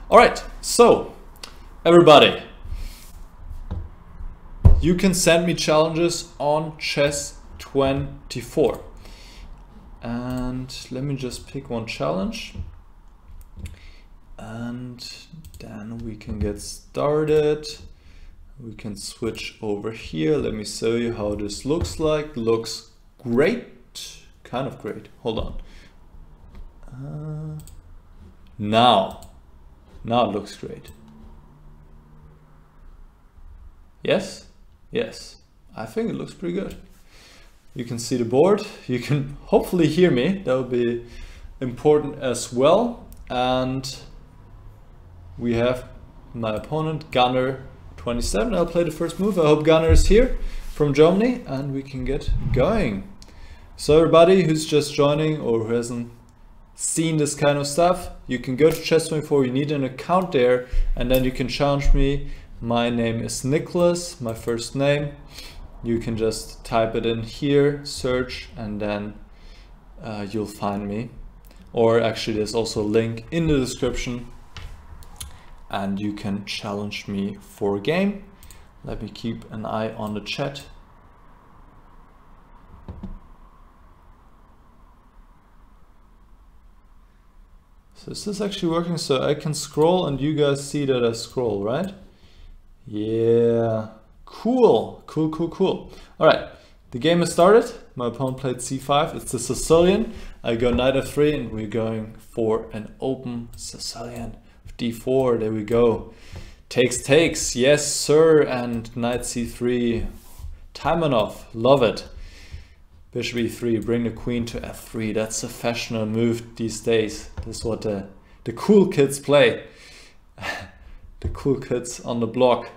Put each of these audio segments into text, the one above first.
All right, so everybody, you can send me challenges on chess24. And let me just pick one challenge. And then we can get started. We can switch over here. Let me show you how this looks like. Looks great, kind of great. Hold on. Now it looks great. Yes, yes, I think it looks pretty good. You can see the board. You can hopefully hear me. That would be important as well. And we have my opponent, Gunner 27. I'll play the first move. I hope Gunner is here from Germany and we can get going. So everybody who's just joining or who hasn't seen this kind of stuff, you can go to chess24. You need an account there and then you can challenge me. My name is Niclas, my first name. You can just type it in here, search, and then you'll find me. Or actually there's also a link in the description and you can challenge me for a game. Let me keep an eye on the chat. So is this actually working? So I can scroll and you guys see that I scroll, right? Yeah, cool. All right, the game has started. My opponent played c5. It's the Sicilian. I go knight f3 and we're going for an open Sicilian. d4, there we go. Takes, yes sir, and knight c3. Taimanov, love it. Bishop e3, bring the queen to f3. That's a fashionable move these days. This is what the cool kids play. The cool kids on the block.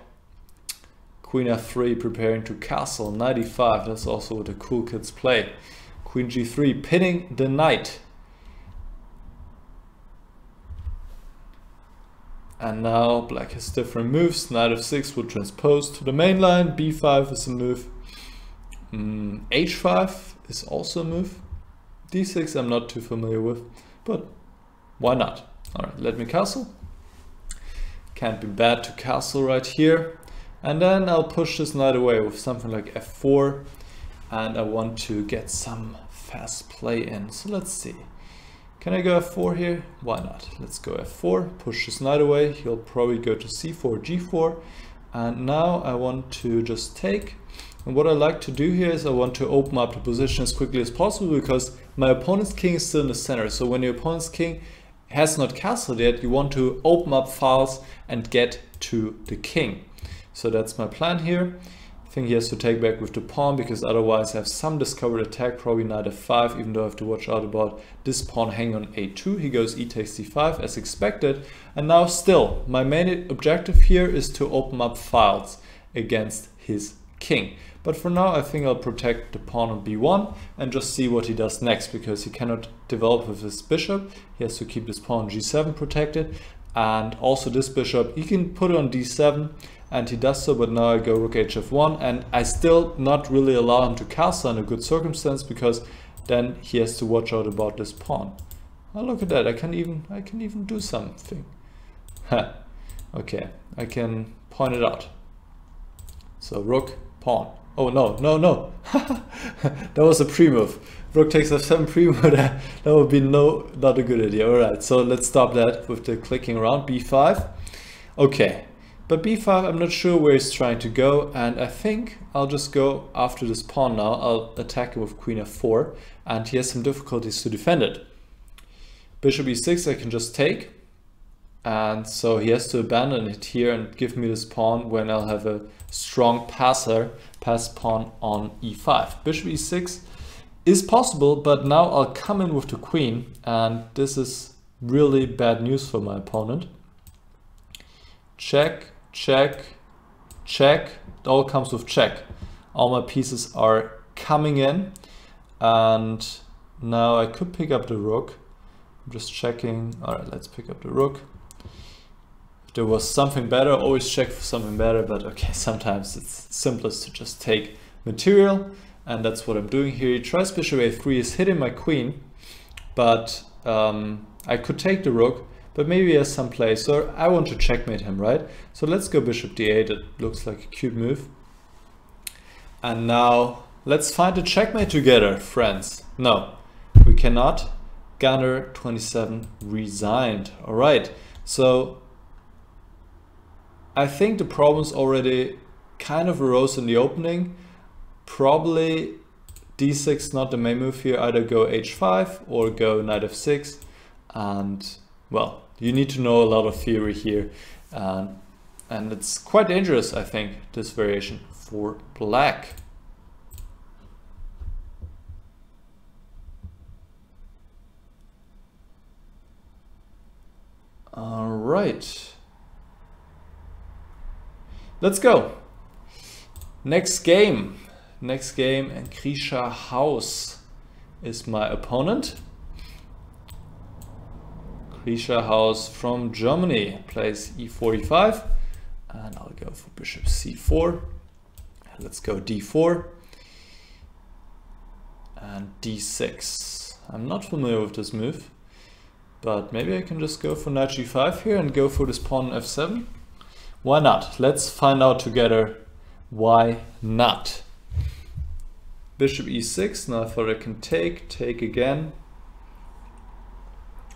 Queen f3, preparing to castle. Knight e5, that's also what the cool kids play. Queen g3, pinning the knight. And now black has different moves. Knight f6 will transpose to the main line. b5 is a move. h5 is also a move. d6 I'm not too familiar with, but why not? All right, let me castle. Can't be bad to castle right here. And then I'll push this knight away with something like f4. And I want to get some fast play in. So let's see. Can I go f4 here? Why not? Let's go f4, push this knight away. He'll probably go to c4, g4. And now I want to just take. And what I like to do here is I want to open up the position as quickly as possible because my opponent's king is still in the center. So when your opponent's king has not castled yet, you want to open up files and get to the king. So that's my plan here. I think he has to take back with the pawn because otherwise I have some discovered attack, probably knight f5, even though I have to watch out about this pawn hanging on a2. He goes e takes d5 as expected. And now still, my main objective here is to open up files against his king. But for now, I think I'll protect the pawn on b1 and just see what he does next because he cannot develop with his bishop. He has to keep this pawn on g7 protected. And also this bishop, he can put it on d7 and he does so, but now I go rook hf1 and I still not really allow him to castle in a good circumstance because then he has to watch out about this pawn. Oh, look at that, I can even do something. Okay, I can point it out. So rook, pawn. Oh no. That was a pre-move. Rook takes f7 pre-move. That would be not a good idea. Alright, so let's stop that with the clicking around. b5. Okay, but b5 I'm not sure where he's trying to go, and I think I'll just go after this pawn now. I'll attack him with queen f4, and he has some difficulties to defend it. Bishop e6 I can just take, and so he has to abandon it here and give me this pawn when I'll have a strong pass pawn on e5. Bishop e6 is possible, but now I'll come in with the queen, and this is really bad news for my opponent. Check, check, check. It all comes with check. All my pieces are coming in, and now I could pick up the rook. I'm just checking. All right, let's pick up the rook. If there was something better, always check for something better, but okay, sometimes it's simplest to just take material, and that's what I'm doing here. He tries bishop a3, is hitting my queen, but I could take the rook, but maybe he has some play. So I want to checkmate him, right? So let's go bishop d8. It looks like a cute move. And now let's find a checkmate together, friends. No, we cannot. Gunner 27 resigned. All right, so I think the problems already kind of arose in the opening. Probably d6 not the main move here, either go h5 or go knight f6. And well, you need to know a lot of theory here. And it's quite dangerous, I think, this variation for black. All right, let's go. Next game, and Niclas Huschenbeth is my opponent. Niclas Huschenbeth from Germany plays e45, and I'll go for bishop c4. Let's go d4 and d6. I'm not familiar with this move, but maybe I can just go for knight g5 here and go for this pawn f7. Why not? Let's find out together why not. Bishop e6. Now I thought I can take again.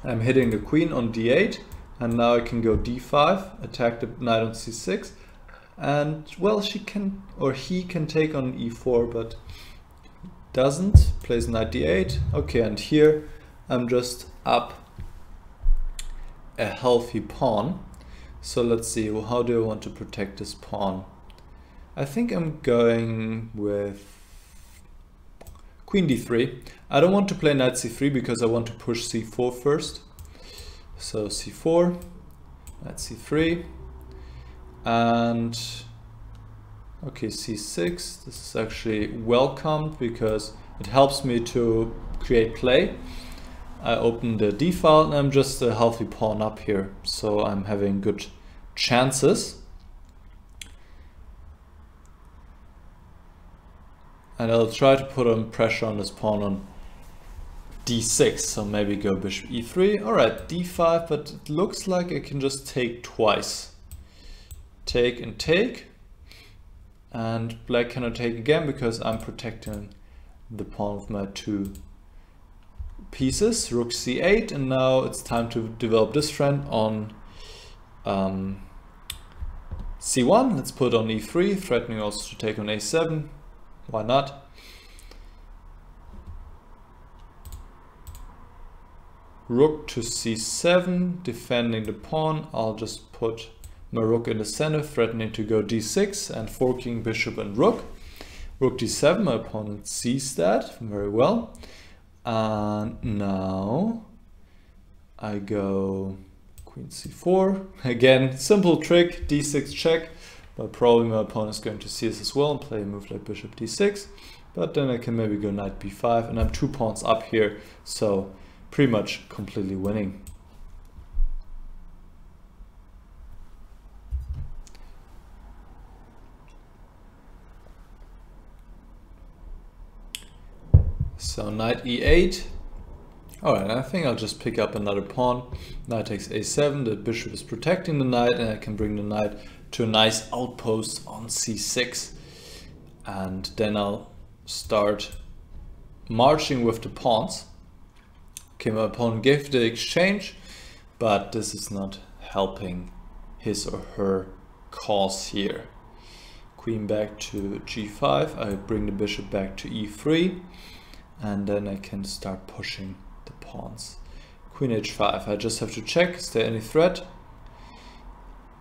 I'm hitting the queen on d8, and now I can go d5, attack the knight on c6, and well, she can, or he can take on e4, but doesn't. Plays knight d8. Okay, and here I'm just up a healthy pawn. So let's see, well, how do I want to protect this pawn? I think I'm going with queen d3. I don't want to play knight c3 because I want to push c4 first. So c4, knight c3, and okay, c6. This is actually welcomed because it helps me to create play. I open the d file and I'm just a healthy pawn up here, so I'm having good chances. And I'll try to put on pressure on this pawn on d6, so maybe go bishop e3. All right, d5, but it looks like I can just take twice. Take and take. And black cannot take again because I'm protecting the pawn with my two pieces. Rook c8, and now it's time to develop this trend on c1. Let's put on e3, threatening also to take on a7. Why not? Rook to c7, defending the pawn. I'll just put my rook in the center, threatening to go d6 and forking bishop and rook. Rook d7, my opponent sees that very well. And now I go queen c4. Again, simple trick, d6 check, but probably my opponent is going to see this as well and play a move like bishop d6. But then I can maybe go knight b5, and I'm 2 pawns up here, so pretty much completely winning. So knight e8. Alright, I think I'll just pick up another pawn. Knight takes a7, the bishop is protecting the knight, and I can bring the knight to a nice outpost on c6. And then I'll start marching with the pawns. Okay, my opponent gave the exchange, but this is not helping his or her cause here. Queen back to g5, I bring the bishop back to e3. And then I can start pushing the pawns. Queen h5, I just have to check, is there any threat?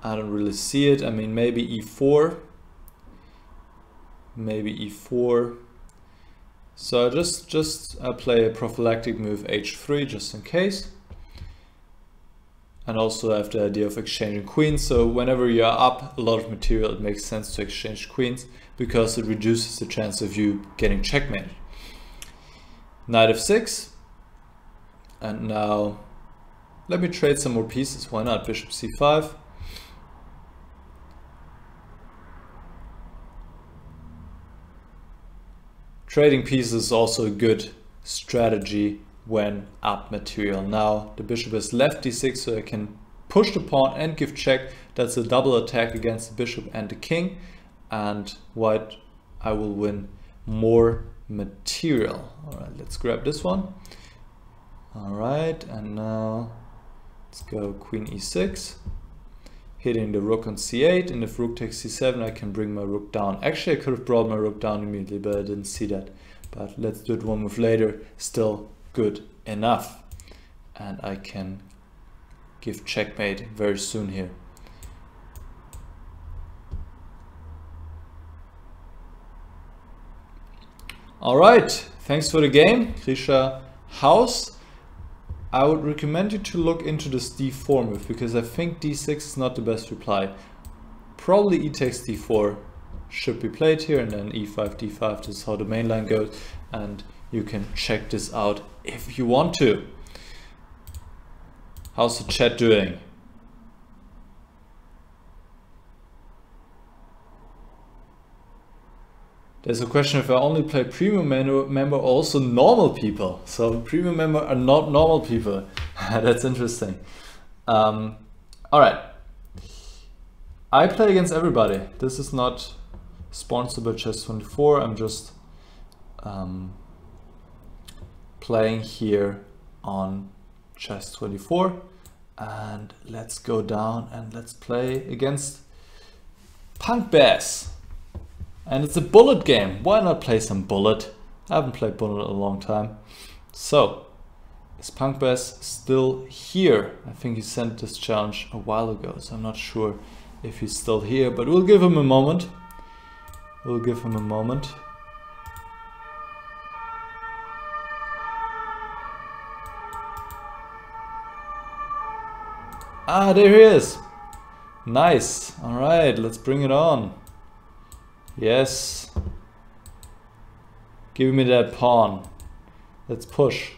I don't really see it. I mean, maybe e4. Maybe e4. So I play a prophylactic move h3 just in case. And also I have the idea of exchanging queens. So whenever you are up a lot of material, it makes sense to exchange queens because it reduces the chance of you getting checkmated. Knight f6, and now let me trade some more pieces. Why not? Bishop c5. Trading pieces is also a good strategy when up material. Now the bishop has left d6, so I can push the pawn and give check. That's a double attack against the bishop and the king, and white, I will win more material. All right, let's grab this one. All right, and now let's go queen e6, hitting the rook on c8, and if rook takes c7, I can bring my rook down. Actually, I could have brought my rook down immediately, but I didn't see that. But let's do it one move later. Still good enough, and I can give checkmate very soon here. All right, thanks for the game, Grisha House. I would recommend you to look into this d4 move, because I think d6 is not the best reply. Probably e takes d4 should be played here, and then e5, d5, this is how the main line goes, and you can check this out if you want to. How's the chat doing? There's a question if I only play premium member, also normal people. So premium member are not normal people. That's interesting. All right. I play against everybody. This is not sponsored by chess24. I'm just playing here on chess24. And let's go down and let's play against Punk Bass. And it's a bullet game. Why not play some bullet? I haven't played bullet in a long time. So, is Punk Bass still here? I think he sent this challenge a while ago, so I'm not sure if he's still here, but we'll give him a moment. We'll give him a moment. Ah, there he is. Nice. All right, let's bring it on. Yes. Give me that pawn. Let's push.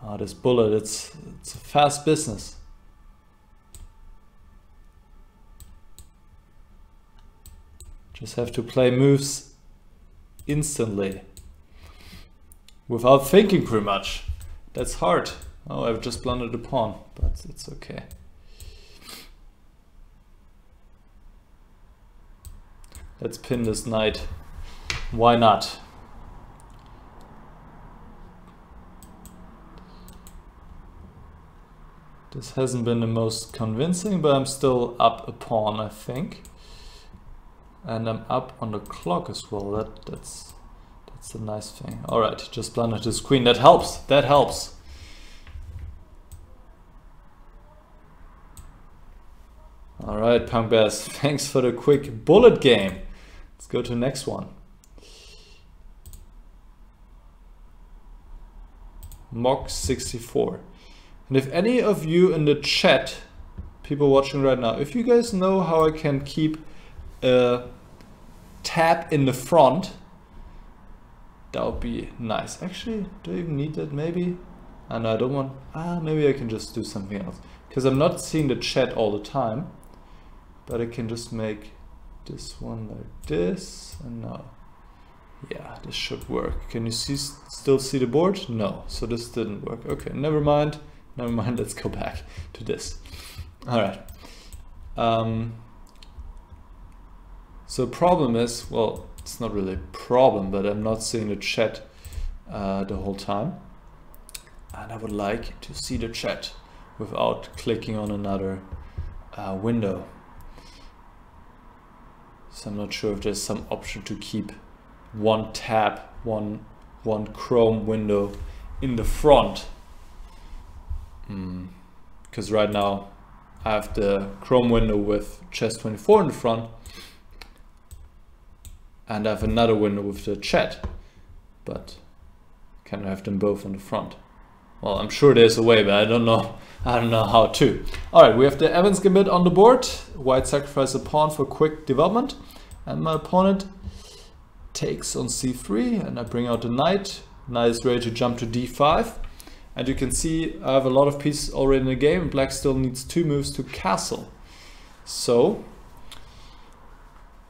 Ah, this bullet, it's a fast business. Just have to play moves instantly without thinking pretty much. That's hard. Oh, I've just blundered the pawn, but it's okay. Let's pin this knight. Why not? This hasn't been the most convincing, but I'm still up a pawn, I think. And I'm up on the clock as well. That's a nice thing. All right, just blundered this queen. That helps. That helps. All right, Punk Bass, thanks for the quick bullet game. Let's go to the next one. Mock64. And if any of you in the chat, people watching right now, if you guys know how I can keep a tab in the front, that would be nice. Actually, do I even need that? Maybe. And I don't want, maybe I can just do something else, because I'm not seeing the chat all the time. But I can just make this one like this, and now, yeah, this should work. Can you still see the board? No, so this didn't work. Okay, never mind, let's go back to this. All right. So problem is, well, it's not really a problem, but I'm not seeing the chat the whole time. And I would like to see the chat without clicking on another window. So I'm not sure if there's some option to keep one tab, one Chrome window in the front. Because right now I have the Chrome window with chess24 in the front, and I have another window with the chat, but can I have them both on the front? Well, I'm sure there's a way, but I don't know how to. All right, we have the Evans gambit on the board. White sacrifices a pawn for quick development, and my opponent takes on c3, and I bring out the knight. Knight is ready to jump to d5, and you can see I have a lot of pieces already in the game. Black still needs 2 moves to castle, so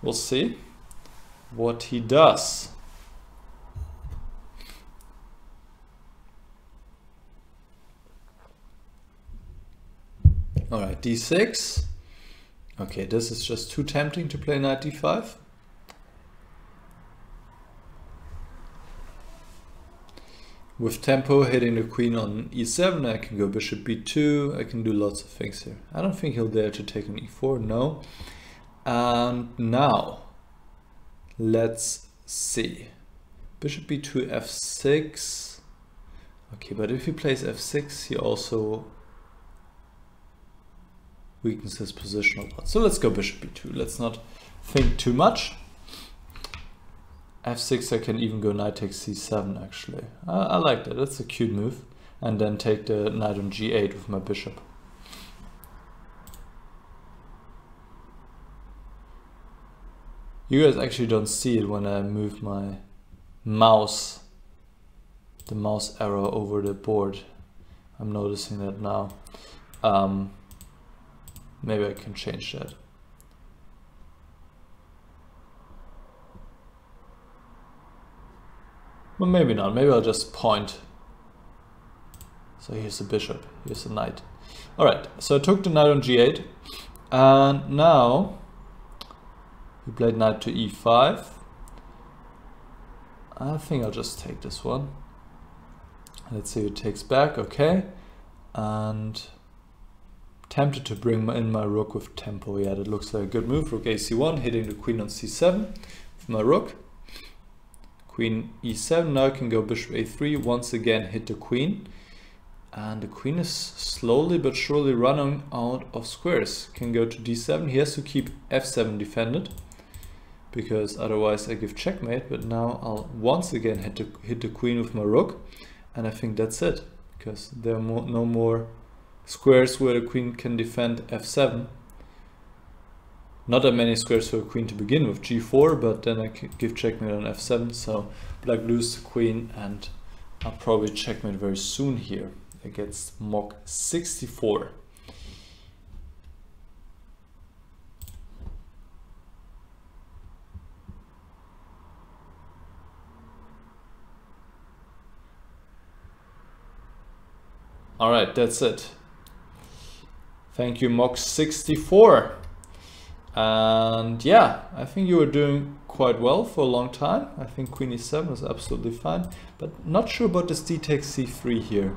we'll see what he does. All right, d6. Okay, this is just too tempting to play knight d5. With tempo, hitting the queen on e7, I can go bishop b2, I can do lots of things here. I don't think he'll dare to take on e4, no. And now, let's see. Bishop b2, f6. Okay, but if he plays f6, he also weakens his position a lot. So let's go bishop b2, let's not think too much. f6, I can even go knight takes c7 actually. I like that, that's a cute move. And then take the knight on g8 with my bishop. You guys actually don't see it when I move my mouse, the mouse arrow over the board. I'm noticing that now. Maybe I can change that. Well, maybe not. Maybe I'll just point. So here's the bishop, here's the knight. All right, so I took the knight on g8, and now he played knight to e5. I think I'll just take this one. Let's see who takes back. Okay, and tempted to bring in my rook with tempo. Yeah, that looks like a good move. Rook ac1, hitting the queen on c7 with my rook. Queen e7, now I can go bishop a3, once again hit the queen. And the queen is slowly but surely running out of squares. Can go to d7, he has to keep f7 defended, because otherwise I give checkmate. But now I'll once again hit the queen with my rook. And I think that's it, because there are no more squares where the queen can defend f7. Not that many squares for a queen to begin with, g4, but then I can give checkmate on f7, so black loses the queen, and I'll probably checkmate very soon here against Mock 64. All right, that's it. Thank you, Mock 64. And yeah, I think you were doing quite well for a long time. I think queen e7 is absolutely fine, but not sure about this d takes c3 here.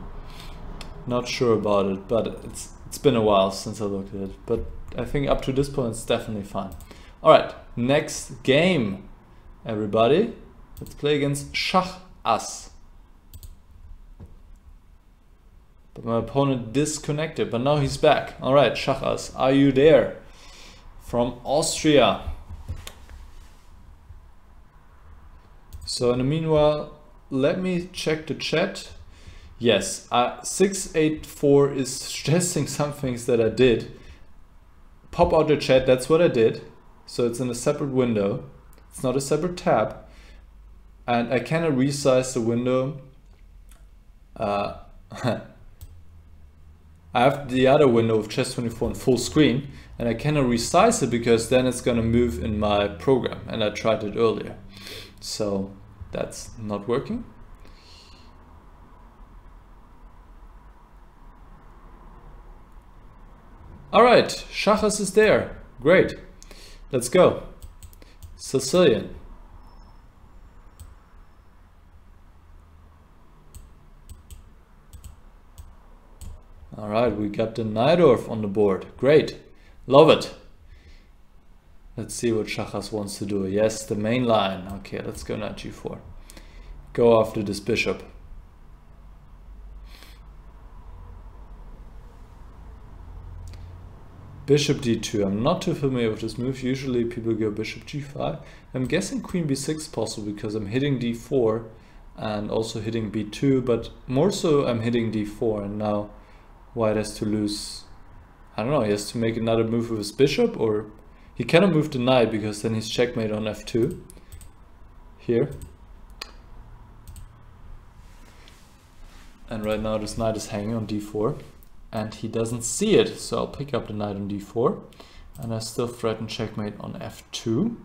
Not sure about it, but it's been a while since I looked at it. But I think up to this point it's definitely fine. All right, next game, everybody. Let's play against Schach Ass. But my opponent disconnected, but now he's back. All right, Schach Ass, are you there? From Austria. So in the meanwhile, let me check the chat. Yes, 684 is suggesting some things that I did. Pop out the chat, that's what I did. So it's in a separate window. It's not a separate tab. And I cannot resize the window. I have the other window of chess24 on full screen, and I cannot resize it because then it's going to move in my program, and I tried it earlier. So that's not working. All right, Schach Ass is there. Great. Let's go. Sicilian. All right, we got the Najdorf on the board. Great. Love it. Let's see what Schach Ass wants to do. Yes, the main line. Okay, let's go knight g4. Go after this bishop. Bishop d2. I'm not too familiar with this move. Usually people go bishop g5. I'm guessing queen b6 is possible because I'm hitting d4 and also hitting b2, but more so I'm hitting d4, and now white has to lose. I don't know, he has to make another move with his bishop, or he cannot move the knight because then he's checkmate on f2 here. And right now this knight is hanging on d4 and he doesn't see it, so I'll pick up the knight on d4 and I still threaten checkmate on f2.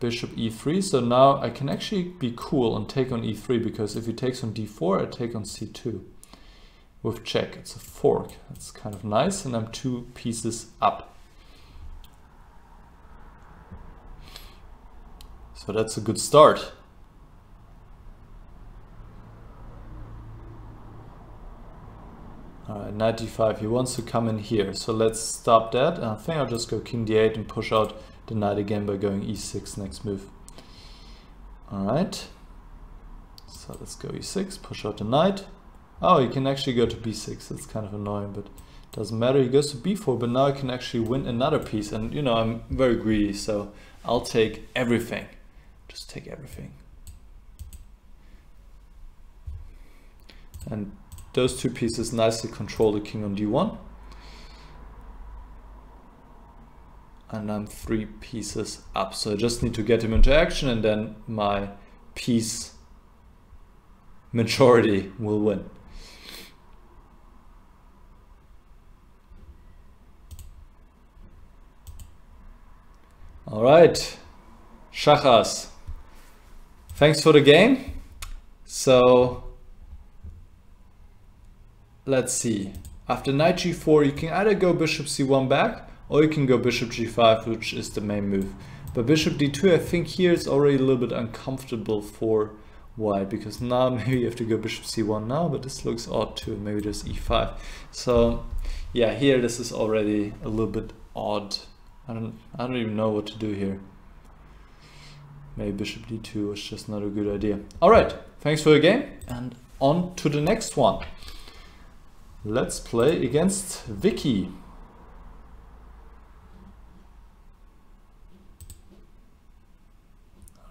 Bishop e3, so now I can actually be cool and take on e3, because if he takes on d4 I take on c2, with check. It's a fork. That's kind of nice, and I'm 2 pieces up. So that's a good start. Alright, knight d5, he wants to come in here, so let's stop that. And I think I'll just go king d8 and push out the knight again by going e6 next move. Alright, so let's go e6, push out the knight. Oh, he can actually go to b6, that's kind of annoying, but doesn't matter. He goes to b4, but now I can actually win another piece. And you know, I'm very greedy, so I'll take everything. Just take everything. And those 2 pieces nicely control the king on d1. And I'm 3 pieces up. So I just need to get him into action, and then my piece majority will win. All right, Shachas, thanks for the game. So let's see. After knight g4, you can either go bishop c1 back, or you can go bishop g5, which is the main move. But bishop d2, I think here it's already a little bit uncomfortable for white, because now maybe you have to go bishop c1 now, but this looks odd too, maybe just e5. So yeah, here this is already a little bit odd. I don't even know what to do here. Maybe bishop d2 was just not a good idea. All right, thanks for the game, and on to the next one. Let's play against Vicky.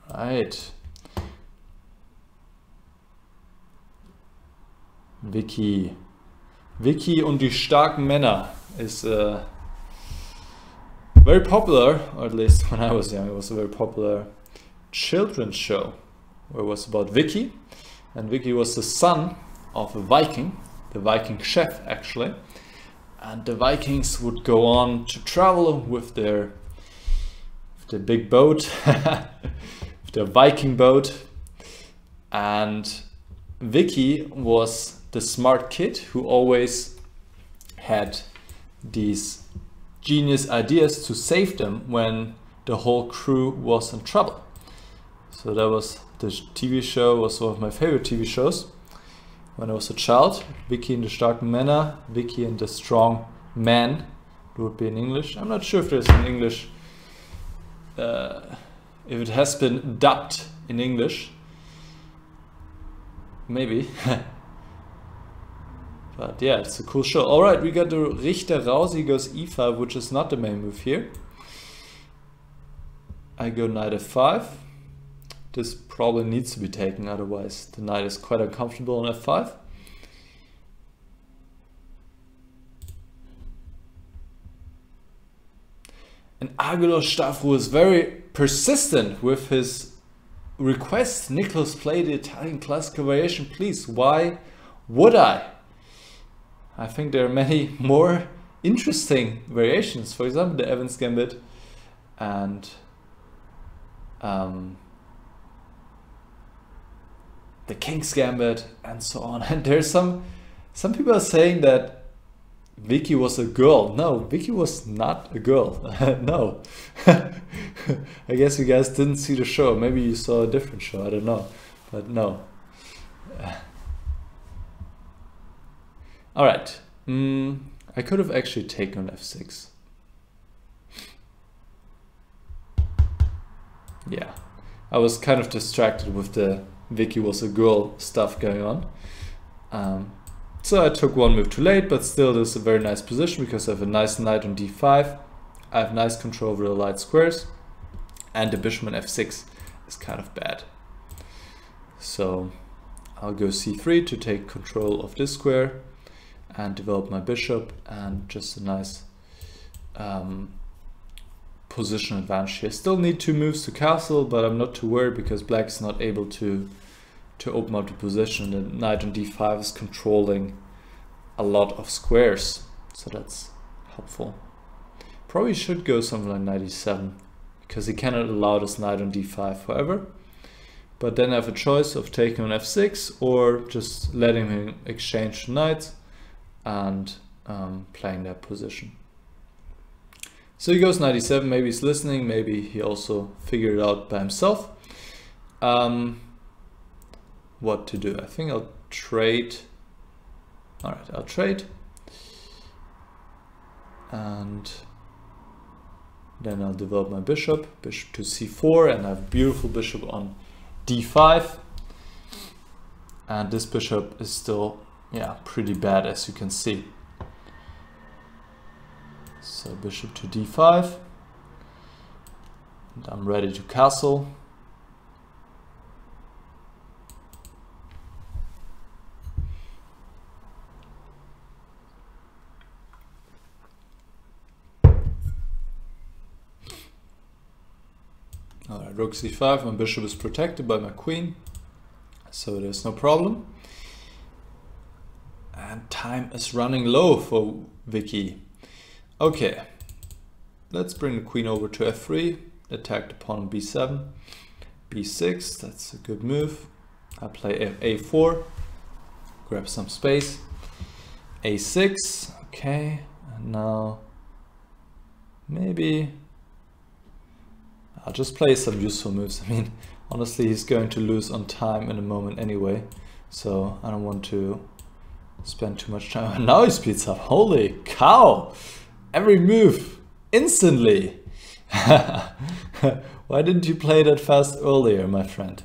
All right. Vicky und die starken Männer is very popular, or at least when I was young, it was a very popular children's show where it was about Vicky, and Vicky was the son of a Viking, the Viking chef actually, and the Vikings would go on to travel with their big boat, with their Viking boat, and Vicky was the smart kid who always had these genius ideas to save them when the whole crew was in trouble. So that was the TV show, was one of my favorite TV shows when I was a child. Vicky and the starken Männer, Vicky and the strong man, it would be in English. I'm not sure if there's an English, if it has been dubbed in English, maybe. But yeah, it's a cool show. All right, we got the Richter raus. He goes e5, which is not the main move here. I go knight f5. This probably needs to be taken, otherwise the knight is quite uncomfortable on f5. And Agilo Stafru is very persistent with his request. Niclas, play the Italian classical variation, please. Why would I? I think there are many more interesting variations. For example, the Evans Gambit and the King's Gambit and so on. And there's some people are saying that Vicky was a girl. No, Vicky was not a girl. No. I guess you guys didn't see the show. Maybe you saw a different show. I don't know. But no. All right. I could have actually taken on f6. Yeah. I was kind of distracted with the Vicky was a girl stuff going on. So I took one move too late, but still this is a very nice position because I have a nice knight on d5. I have nice control over the light squares, and the bishop on f6 is kind of bad. So I'll go c3 to take control of this square and develop my bishop, and just a nice position advantage here. Still need 2 moves to castle, but I'm not too worried because black is not able to open up the position. The knight on d5 is controlling a lot of squares, so that's helpful. Probably should go something like knight e7 because he cannot allow this knight on d5 forever. But then I have a choice of taking on f6 or just letting him exchange knights, and playing that position. So he goes knight e7, maybe he's listening, maybe he also figured it out by himself. What to do? I think I'll trade. All right, I'll trade. And then I'll develop my bishop to c4, and I have a beautiful bishop on d5. And this bishop is still, yeah, pretty bad, as you can see. So bishop to d5. And I'm ready to castle. Alright, rook c5, my bishop is protected by my queen, so there's no problem. And time is running low for Vicky. Okay, let's bring the queen over to f3, attack the pawn on b7, b6, that's a good move. I play a4, grab some space, a6, okay, and now maybe I'll just play some useful moves. I mean, honestly, he's going to lose on time in a moment anyway, so I don't want to spend too much time. And now he speeds up. Holy cow! Every move, instantly! Why didn't you play that fast earlier, my friend?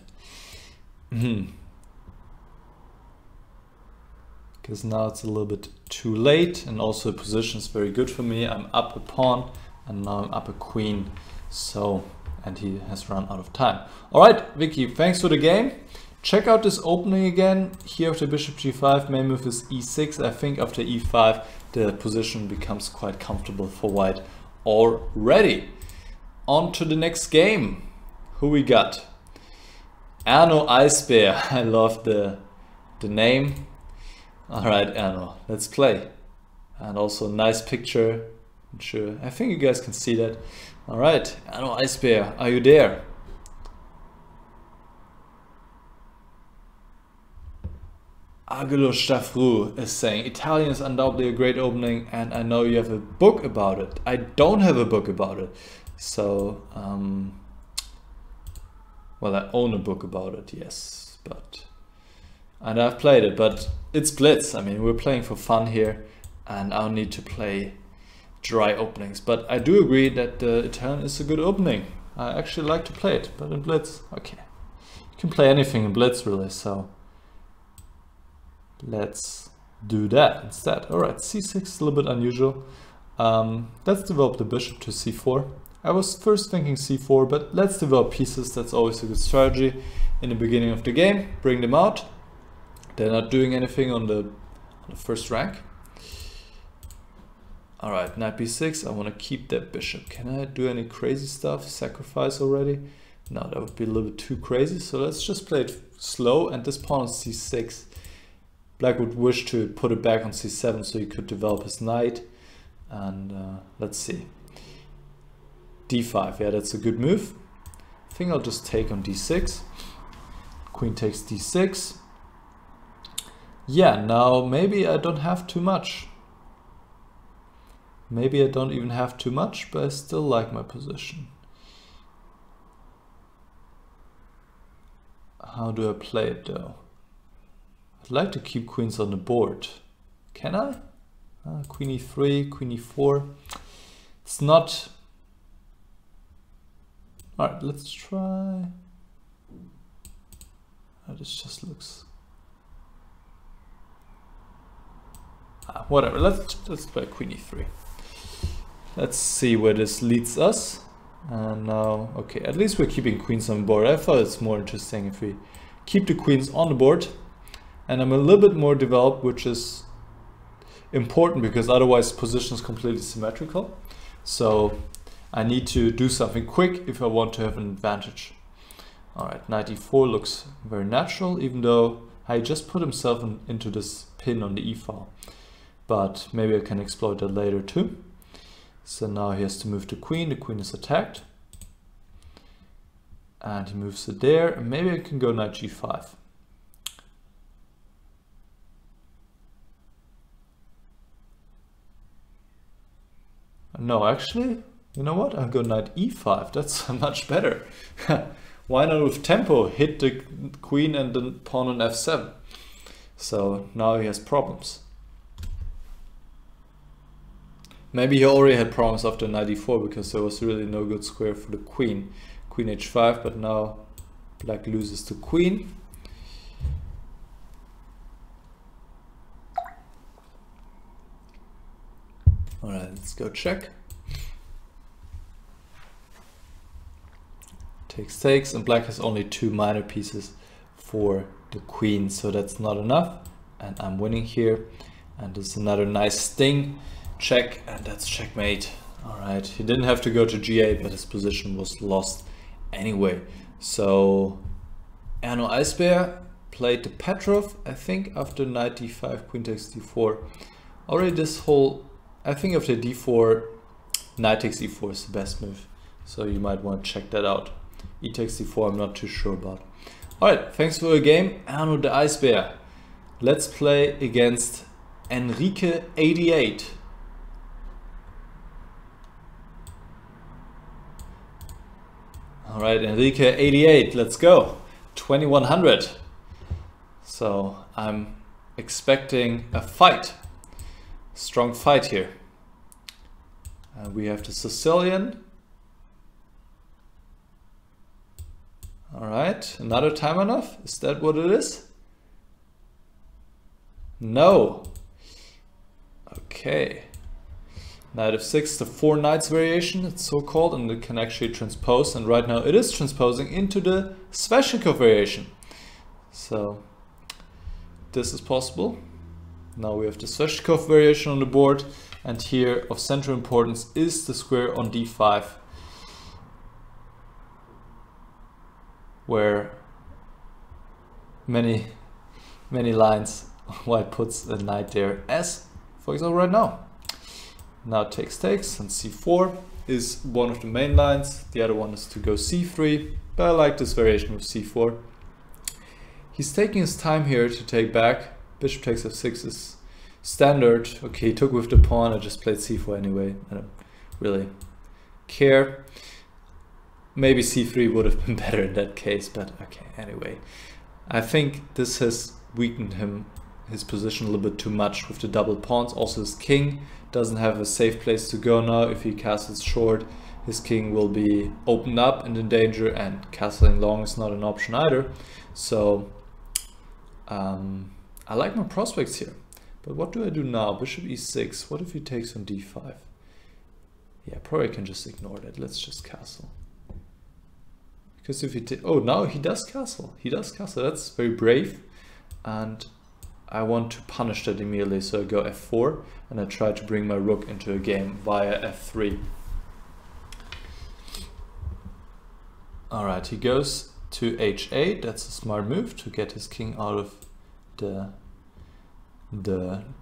Because now it's a little bit too late, and also the position is very good for me. I'm up a pawn, and now I'm up a queen. So, and he has run out of time. Alright, Vicky, thanks for the game. Check out this opening again. Here after bishop g5, main move is e6. I think after e5, the position becomes quite comfortable for white already. On to the next game. Who we got? Erno Eisbär. I love the name. Alright, Erno, let's play. And also a nice picture. Sure, I think you guys can see that. Alright, Erno Eisbär, are you there? Agolo Stafru is saying, Italian is undoubtedly a great opening, and I know you have a book about it. I don't have a book about it. So, well, I own a book about it, yes. And I've played it, but it's Blitz. I mean, we're playing for fun here, and I don't need to play dry openings. But I do agree that the Italian is a good opening. I actually like to play it, but in Blitz, okay. You can play anything in Blitz, really, so let's do that instead. Alright, c6 is a little bit unusual. Let's develop the bishop to c4. I was first thinking c4, but let's develop pieces. That's always a good strategy in the beginning of the game. Bring them out. They're not doing anything on the first rank. Alright, knight b6. I want to keep that bishop. Can I do any crazy stuff? Sacrifice already? No, that would be a little bit too crazy. So let's just play it slow. And this pawn on c6. Black would wish to put it back on c7 so he could develop his knight. And let's see. d5, yeah, that's a good move. I think I'll just take on d6. Queen takes d6. Yeah, now maybe I don't have too much. Maybe I don't even have too much, but I still like my position. How do I play it though? I'd like to keep queens on the board. Can I? Queen e3, queen e4. It's not... Alright, let's try... this just looks... whatever, let's play queen e3. Let's see where this leads us. And now, okay, at least we're keeping queens on the board. I thought it's more interesting if we keep the queens on the board. And I'm a little bit more developed, which is important because otherwise position is completely symmetrical. So I need to do something quick if I want to have an advantage. Alright, knight e4 looks very natural, even though he just put himself into this pin on the e file. But maybe I can exploit that later too. So now he has to move the queen is attacked. And he moves it there, and maybe I can go knight g5. No, actually, you know what? I'll go knight e5. That's much better. Why not with tempo hit the queen and the pawn on f7? So now he has problems. Maybe he already had problems after knight e4 because there was really no good square for the queen. Queen h5, but now black loses the queen. Alright, let's go check. Takes, and black has only 2 minor pieces for the queen, so that's not enough. And I'm winning here. And this is another nice sting. Check, and that's checkmate. Alright, he didn't have to go to g8, but his position was lost anyway. So Erno Eisbär played the Petrov, I think, after knight d5, queen takes d4. Already this whole, I think after d4, knight takes e4 is the best move. So you might want to check that out. E takes d4, I'm not too sure about. Alright, thanks for the game, Erno the Eisbär. Let's play against Enrique88. Alright, Enrique88, let's go. 2100. So I'm expecting a fight. Strong fight here. We have the Sicilian. Alright, another time enough? Is that what it is? No. Okay. Knight f6, the 4 knights variation, it's so called, and it can actually transpose, and right now it is transposing into the Sveshnikov variation. So this is possible. Now we have the Sveshnikov variation on the board, and here of central importance is the square on d5, where many lines white puts a knight there, as for example right now. Now takes, and c4 is one of the main lines. The other one is to go c3, but I like this variation with c4. He's taking his time here to take back. Bishop takes f6 is standard. Okay, he took with the pawn. I just played c4 anyway. I don't really care. Maybe c3 would have been better in that case, but okay, anyway. I think this has weakened his position a little bit too much with the double pawns. Also his king doesn't have a safe place to go now. If he castles short, his king will be opened up and in danger, and castling long is not an option either. So I like my prospects here. But what do I do now? Bishop e6. What if he takes on d5? Yeah, probably can just ignore that. Let's just castle. Because if he oh, now he does castle. He does castle. That's very brave. And I want to punish that immediately, so I go f4 and I try to bring my rook into a game via f3. Alright, he goes to h8. That's a smart move to get his king out of the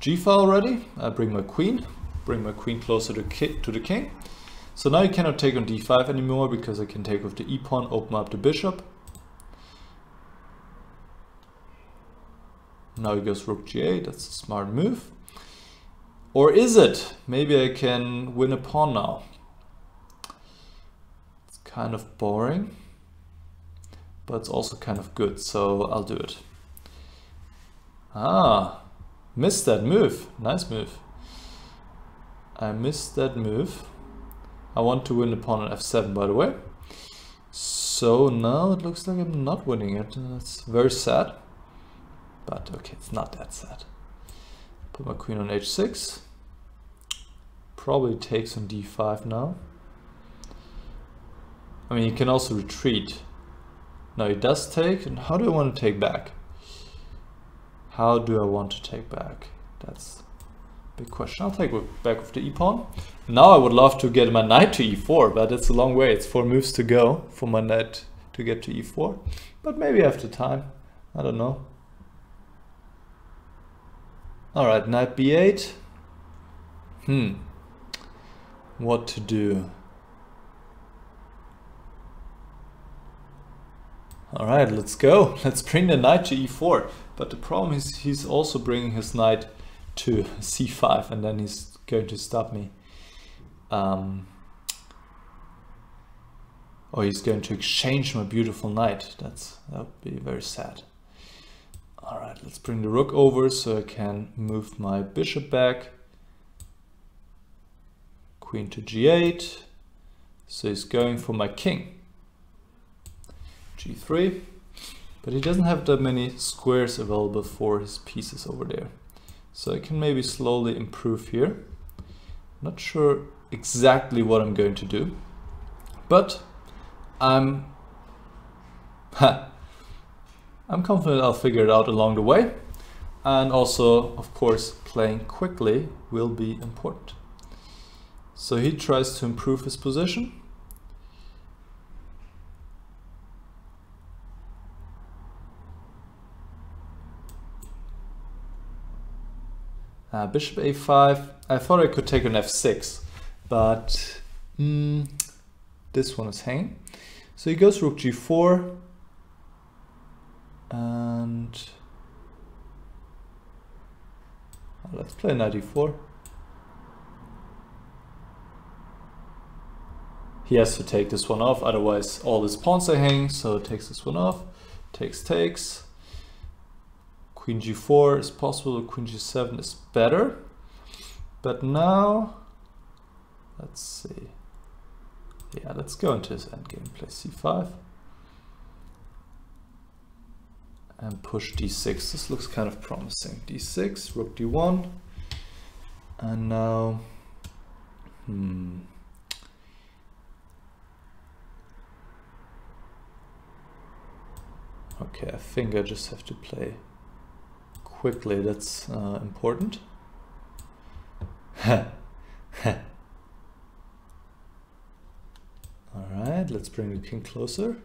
g-file already. I bring my queen closer to the king. So now he cannot take on d5 anymore because I can take with the e-pawn, open up the bishop. Now he goes rook g8, that's a smart move. Or is it? Maybe I can win a pawn now. It's kind of boring, but it's also kind of good, so I'll do it. Ah, missed that move. Nice move. I missed that move. I want to win the pawn on f7, by the way. So now it looks like I'm not winning it. That's very sad. But okay, it's not that sad. Put my queen on h6. Probably takes on d5 now. I mean, you can also retreat. No, he does take. And how do I want to take back? How do I want to take back? That's a big question. I'll take back with the e-pawn. Now I would love to get my knight to e4, but it's a long way. It's 4 moves to go for my knight to get to e4. But maybe after time. I don't know. Alright, knight b8. What to do? Alright, let's go. Let's bring the knight to e4. But the problem is he's also bringing his knight to c5, and then he's going to stop me. Oh, he's going to exchange my beautiful knight. That would be very sad. All right, let's bring the rook over so I can move my bishop back. Queen to g8. So he's going for my king. g3. But he doesn't have that many squares available for his pieces over there. So I can maybe slowly improve here. Not sure exactly what I'm going to do, but I'm confident I'll figure it out along the way. And also, of course, playing quickly will be important. So he tries to improve his position. Bishop a5. I thought I could take an f6, but this one is hanging. So he goes rook g4, and let's play knight e4. He has to take this one off, otherwise all his pawns are hanging, so takes this one off, takes. Queen g4 is possible, queen g7 is better. But now, let's see. Yeah, let's go into his endgame, play c5. And push d6, this looks kind of promising. d6, rook d1. And now, okay, I think I just have to play quickly, that's important. Alright, let's bring the king closer.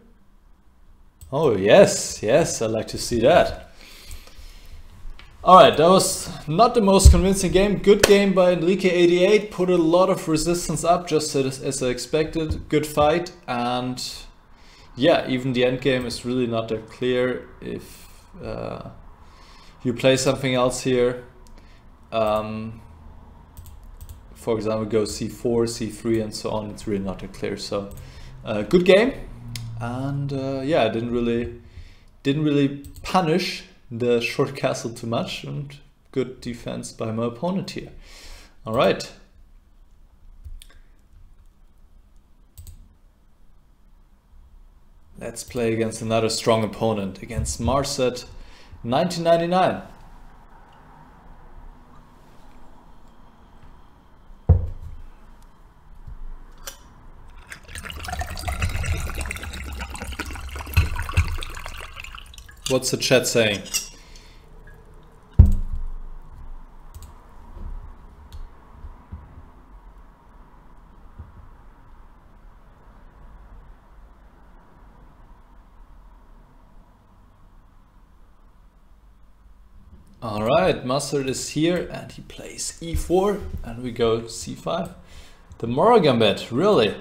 Oh yes, I like to see that. Alright, that was not the most convincing game. Good game by Enrique88, put a lot of resistance up just as I expected. Good fight, and yeah, even the endgame is really not that clear. If you play something else here, for example, go c4, c3 and so on, it's really not that clear. So good game, and yeah, I didn't really punish the short castle too much, and good defense by my opponent here. All right. Let's play against another strong opponent, against Marset 1999. What's the chat saying? Alright, Mustard is here and he plays e4 and we go c5. The Mora Gambit, really?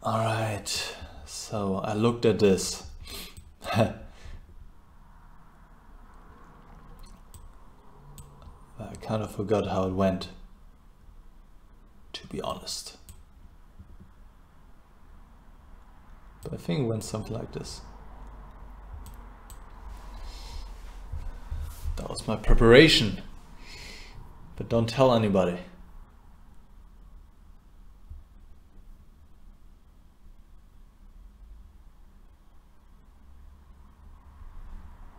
Alright, so I looked at this. I kind of forgot how it went, to be honest. But I think it went something like this. That was my preparation, but don't tell anybody.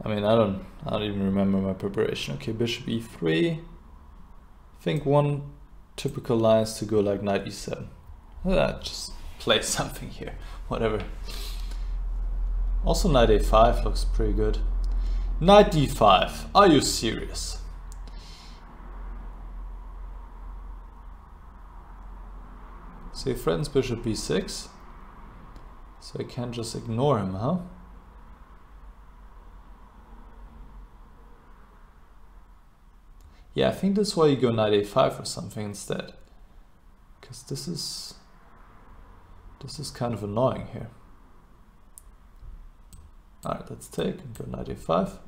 I mean, I don't even remember my preparation. Okay, bishop e3. I think one typical line is to go like knight e7. Just play something here, whatever. Also knight a5 looks pretty good. Knight d5, are you serious? So he threatens bishop b6. So I can't just ignore him, huh? Yeah, I think that's why you go knight a5 or something instead. Because this is kind of annoying here. Alright, let's take and go knight a5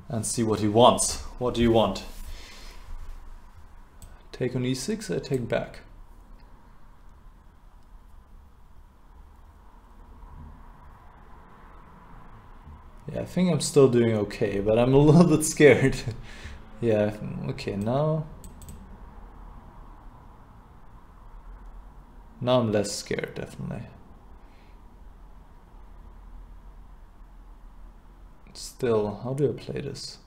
and see what he wants. What do you want? Take on e6, I take back. Yeah, I think I'm still doing okay, but I'm a little bit scared. Yeah, okay, now I'm less scared, definitely. Still, how do I play this?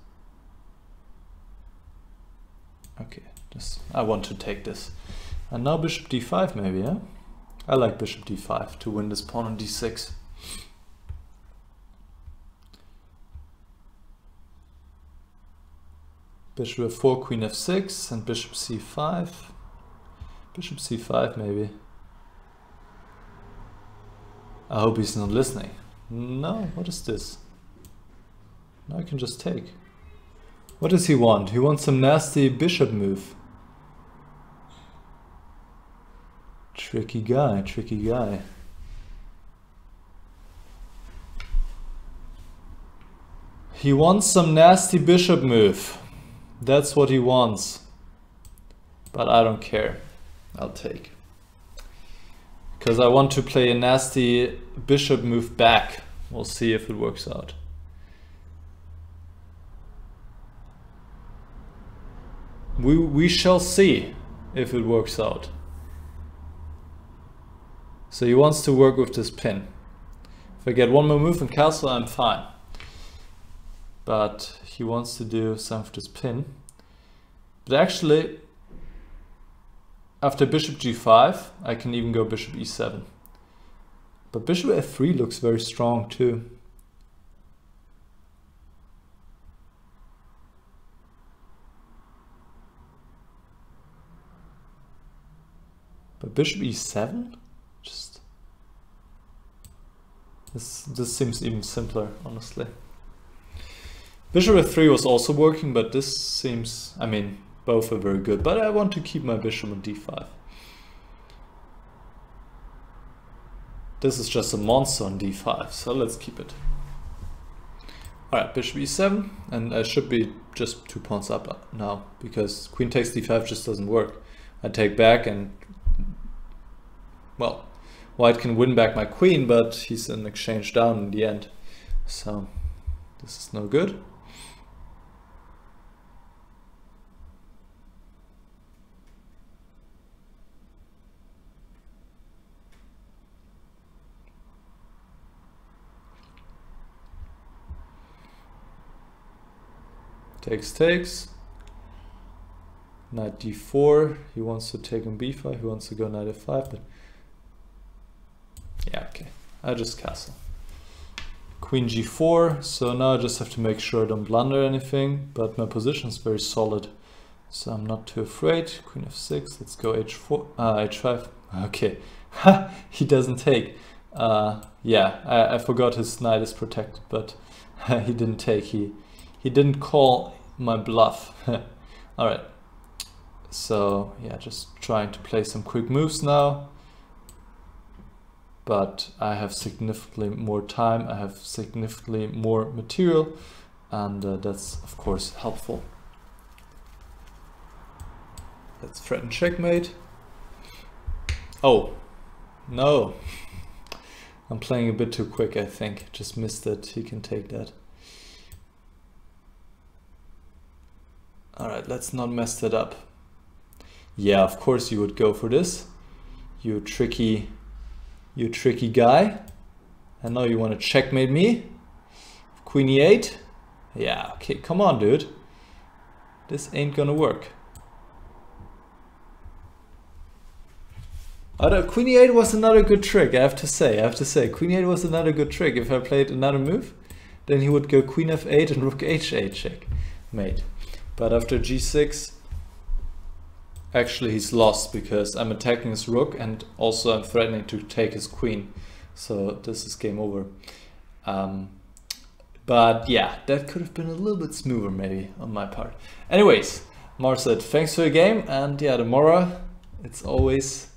Okay, I want to take this. And now bishop d5 maybe, yeah? I like bishop d5 to win this pawn on d6. Bishop f4, queen f6, and bishop c5. Bishop c5 maybe. I hope he's not listening. No, what is this? Now I can just take. What does he want? He wants some nasty bishop move. Tricky guy, tricky guy. He wants some nasty bishop move. That's what he wants. But I don't care. I'll take. Because I want to play a nasty bishop move back. We'll see if it works out. We shall see if it works out. So he wants to work with this pin. If I get one more move and castle, I'm fine. But he wants to do some of this pin. But actually, after bishop g5, I can even go bishop e7. But bishop f3 looks very strong too. But bishop e7? Just... This seems even simpler, honestly. Bishop f3 was also working, but this seems... I mean, both are very good, but I want to keep my bishop on d5. This is just a monster on d5, so let's keep it. Alright, bishop e7, and I should be just 2 pawns up now, because queen takes d5 just doesn't work. I take back and... well, white can win back my queen, but he's in exchange down in the end. So, this is no good. Takes. Knight d4. He wants to take on b5. He wants to go knight f5, but yeah, okay. I just castle. Queen g4. So now I just have to make sure I don't blunder anything, but my position is very solid, so I'm not too afraid. Queen f6. Let's go h4. H5. Okay. He doesn't take. Yeah, I forgot his knight is protected, but he didn't take. He didn't call my bluff. All right. So yeah, just trying to play some quick moves now. But I have significantly more time. I have significantly more material, and that's of course helpful. Let's threaten checkmate. Oh, no. I'm playing a bit too quick, I think. Just missed it. He can take that. Alright, let's not mess that up. Yeah, of course you would go for this. You tricky guy. And now you want to checkmate me. Queen e8. Yeah, okay, come on, dude. This ain't gonna work. Queen e8 was another good trick, I have to say. Queen e8 was another good trick. If I played another move, then he would go queen f8 and rook h8 check. Mate. But after g6, actually he's lost because I'm attacking his rook and also I'm threatening to take his queen. So this is game over. But yeah, that could have been a little bit smoother maybe on my part. Anyways, Mar said, thanks for your game, and yeah, tomorrow it's always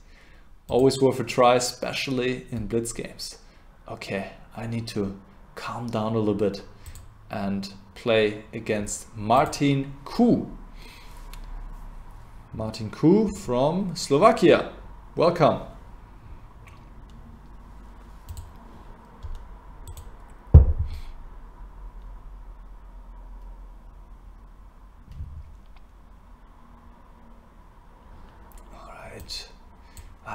worth a try, especially in Blitz games. Okay, I need to calm down a little bit and play against Martin Kuh. Martin Kuh from Slovakia. Welcome. Alright.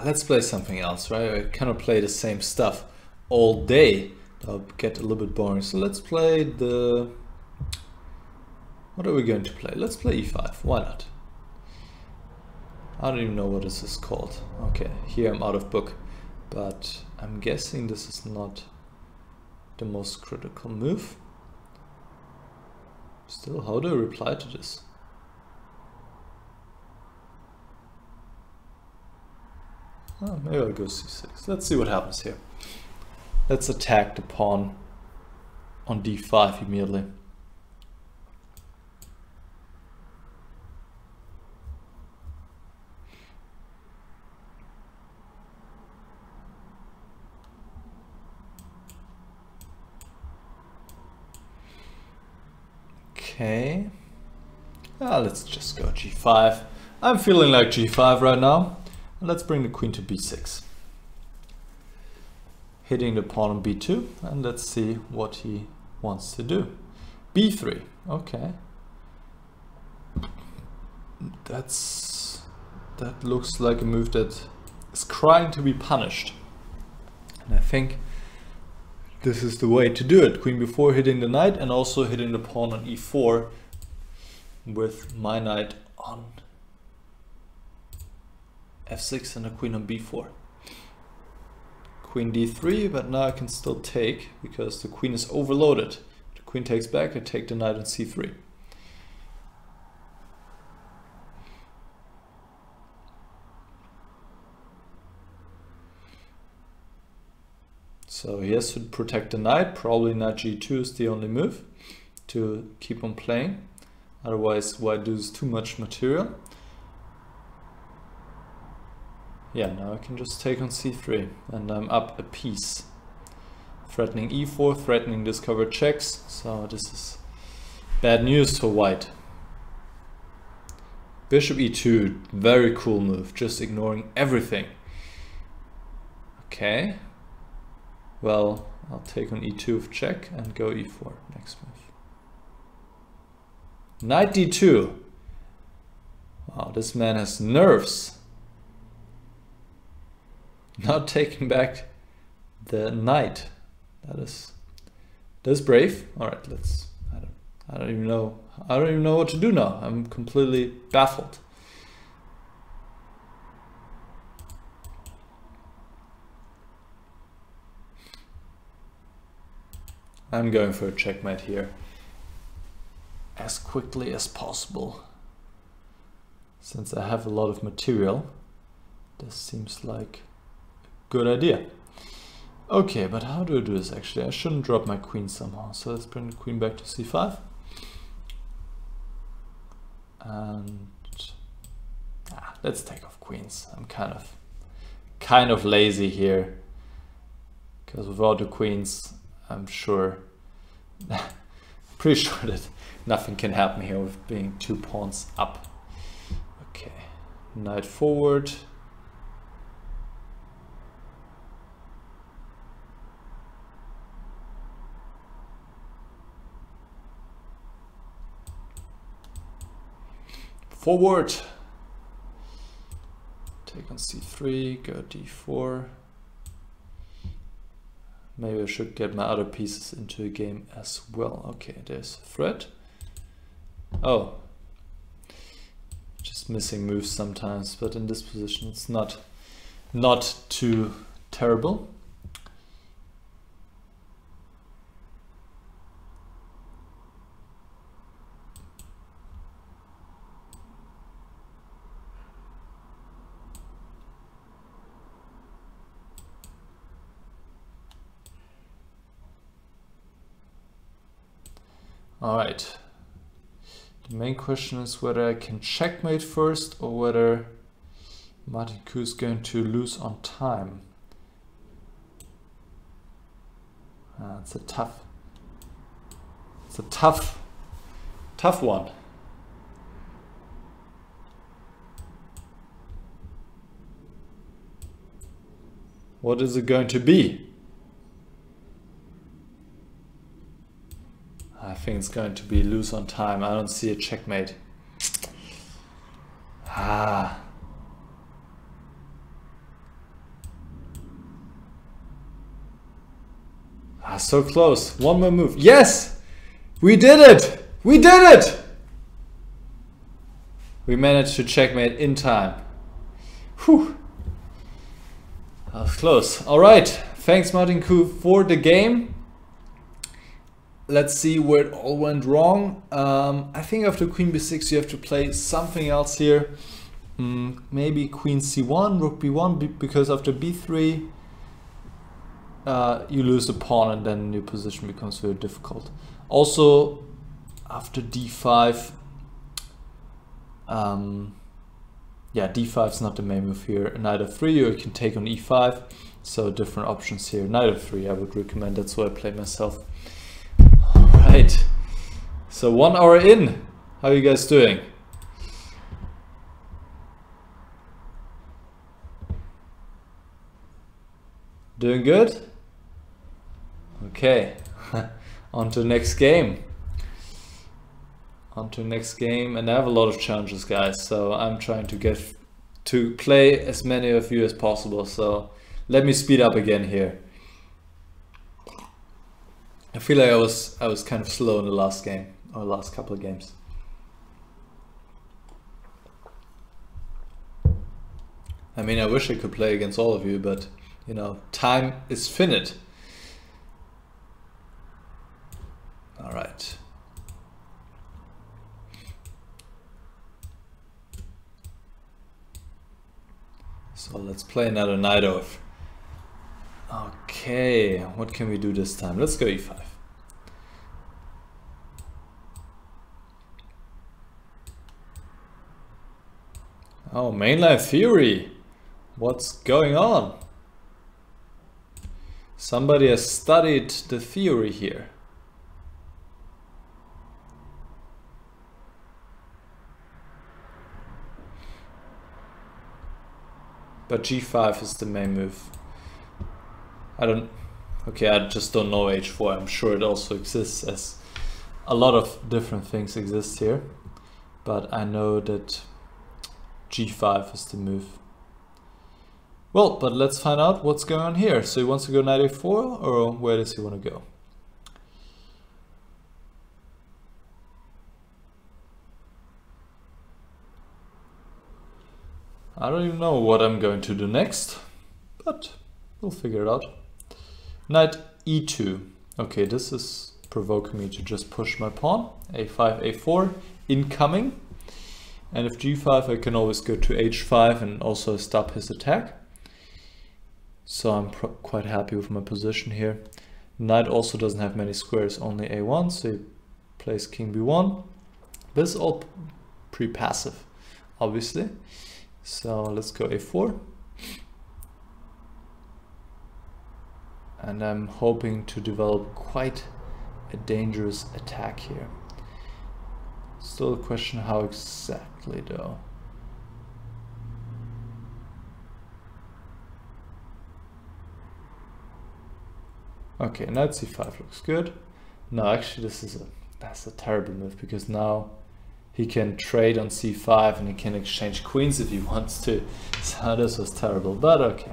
Let's play something else, right? I cannot play the same stuff all day. That'll get a little bit boring. So let's play the... What are we going to play? Let's play e5. Why not? I don't even know what this is called. Okay, here I'm out of book. But I'm guessing this is not the most critical move. Still, how do I reply to this? Oh, maybe I'll go c6. Let's see what happens here. Let's attack the pawn on d5 immediately. Okay. Let's just go g5. I'm feeling like g5 right now. Let's bring the queen to b6. Hitting the pawn on b2, and let's see what he wants to do. b3. Okay. That looks like a move that is crying to be punished. And I think this is the way to do it. Queen b4 hitting the knight, and also hitting the pawn on e4 with my knight on f6 and a queen on b4. Queen d3, but now I can still take because the queen is overloaded. The queen takes back, I take the knight on c3. So he has to protect the knight. Probably knight g2 is the only move to keep on playing. Otherwise, why lose too much material? Yeah, now I can just take on c3 and I'm up a piece. Threatening e4, threatening discovered checks. So this is bad news for white. Bishop e2, very cool move, just ignoring everything. Okay. Well, I'll take on e2 with check and go e4, next move. Knight d2. Wow, this man has nerves. Not taking back the knight. That is brave. All right, let's. I don't even know. I don't even know what to do now. I'm completely baffled. I'm going for a checkmate here as quickly as possible. Since I have a lot of material, this seems like good idea. Okay, but how do I do this actually? I shouldn't drop my queen somehow. So let's bring the queen back to c5. And let's take off queens. I'm kind of lazy here. Because without the queens, I'm sure, pretty sure that nothing can happen here with being 2 pawns up. Okay, knight forward. Forward. Take on c3, go d4. Maybe I should get my other pieces into a game as well. Okay, there's a threat. Oh, just missing moves sometimes, but in this position it's not too terrible. All right, the main question is whether I can checkmate first or whether Martin Kuh is going to lose on time. It's a tough one. What is it going to be? I think it's going to be lose on time. I don't see a checkmate. Ah. So close. One more move. Yes! We did it! We did it! We managed to checkmate in time. Whew. That was close. Alright. Thanks Martin Koo for the game. Let's see where it all went wrong. I think after Queen B6 you have to play something else here. Maybe Queen C1, Rook B1, because after B3 you lose the pawn and then your position becomes very difficult. Also after D5, yeah, D5 is not the main move here. Knight F3, or you can take on E5. So different options here. Knight F3 I would recommend, that's what I play myself. Alright, so 1 hour in. How are you guys doing? Doing good? Okay, on to the next game. On to the next game, and I have a lot of challenges, guys, so I'm trying to get to play as many of you as possible, so let me speed up again here. I feel like I was kind of slow in the last game, or last couple of games. I mean, I wish I could play against all of you, but you know, time is finite. All right. So let's play another knight off. Okay, what can we do this time? Let's go E5. Oh, mainline theory. What's going on? Somebody has studied the theory here. But G5 is the main move. Okay, I just don't know H4. I'm sure it also exists, as a lot of different things exist here. But I know that G5 is the move. Well, but let's find out what's going on here. So he wants to go knight A4, or where does he want to go? I don't even know what I'm going to do next, but we'll figure it out. Knight E2. Okay, this is provoking me to just push my pawn. A5, A4, incoming. And if G5, I can always go to H5 and also stop his attack. So I'm quite happy with my position here. Knight also doesn't have many squares, only A1, so he plays King B1. This is all pretty passive, obviously. So let's go A4. And I'm hoping to develop quite a dangerous attack here. Still a question how exactly though. Okay, knight C5 looks good. No, actually that's a terrible move, because now he can trade on C5 and he can exchange queens if he wants to. So this was terrible, but okay.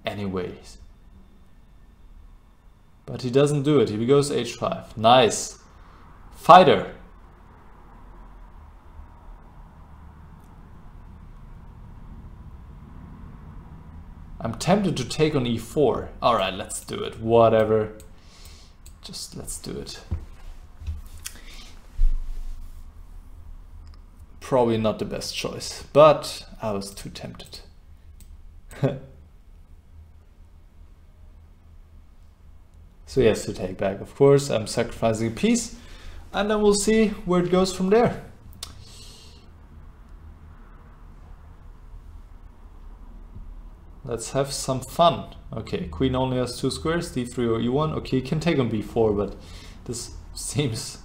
Anyways. But he doesn't do it. He goes H5. Nice. Fighter. I'm tempted to take on E4. Alright, let's do it. Whatever. Just let's do it. Probably not the best choice, but I was too tempted. So he has to take back, of course. I'm sacrificing a piece, and then we'll see where it goes from there. Let's have some fun. Okay, queen only has 2 squares, D3 or E1. Okay, he can take on B4, but this seems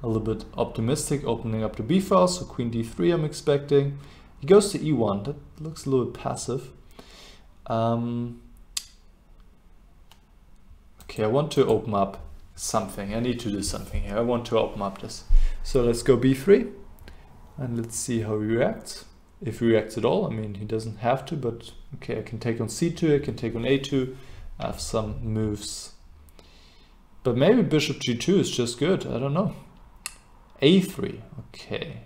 a little bit optimistic, opening up the B file. So queen D3 I'm expecting. He goes to e1. That looks a little bit passive. Okay, I want to open up something. I need to do something here. I want to open up this. So let's go b3 and let's see how he reacts. If he reacts at all. I mean, he doesn't have to, but okay, I can take on c2, I can take on a2. I have some moves. But maybe bishop g2 is just good. I don't know. a3. Okay.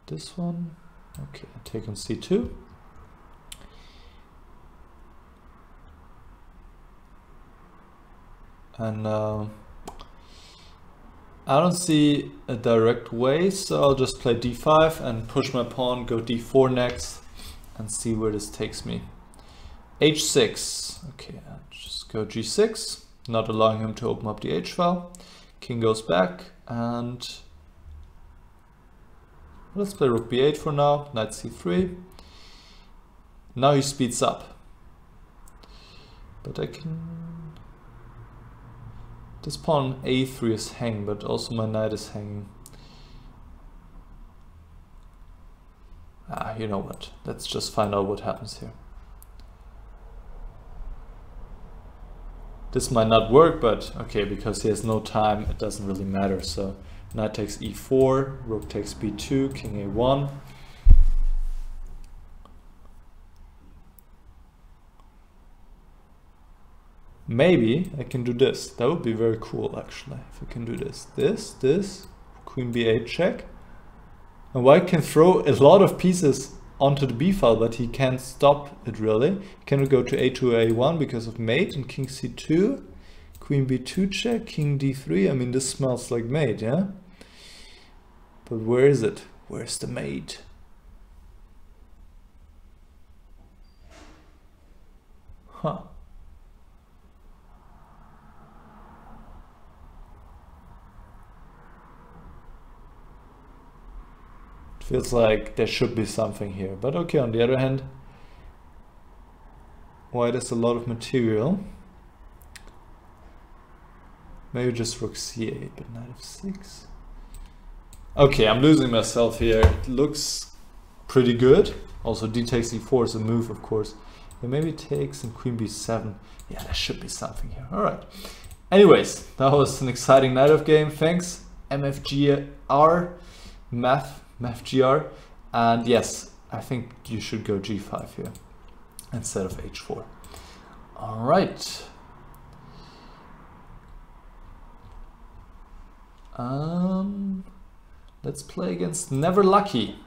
This one. Okay, I take on c2. And I don't see a direct way, so I'll just play d5 and push my pawn, go d4 next, and see where this takes me. h6. Okay, I'll just go g6, not allowing him to open up the h file. King goes back, and let's play rook b8 for now, knight c3. Now he speeds up. But I can... This pawn a3 is hanging, but also my knight is hanging. You know what? Let's just find out what happens here. This might not work, but okay, because he has no time, it doesn't really matter. So knight takes e4, rook takes b2, king a1. Maybe I can do this. That would be very cool, actually, if I can do this. This, queen b8 check. And white can throw a lot of pieces onto the b file, but he can't stop it really. He cannot go to a2 a1 because of mate and king c2. Queen b2 check, king d3. I mean, this smells like mate, yeah? But where is it? Where's the mate? Huh. Feels like there should be something here, but okay, on the other hand, white has a lot of material. Maybe just rook c8, but knight f6. Okay, I'm losing myself here. It looks pretty good. Also d takes e4 is a move, of course. And maybe takes and queen b7. Yeah, there should be something here. All right. Anyways, that was an exciting night of game. Thanks, MFGR, MathGR, and yes, I think you should go g5 here instead of h4. All right. Let's play against Never Lucky.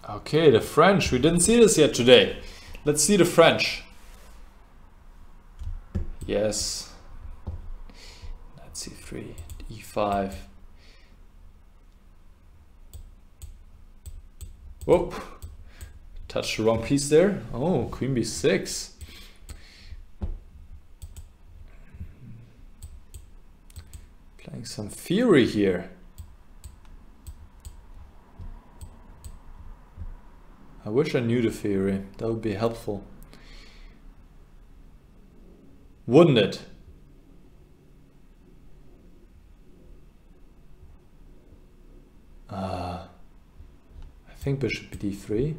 Okay, the French. We didn't see this yet today. Let's see the French. Yes. Knight c3, e5. Whoa. Touched the wrong piece there. Oh, queen b6. Playing some theory here. I wish I knew the theory. That would be helpful. Wouldn't it? I think bishop d3.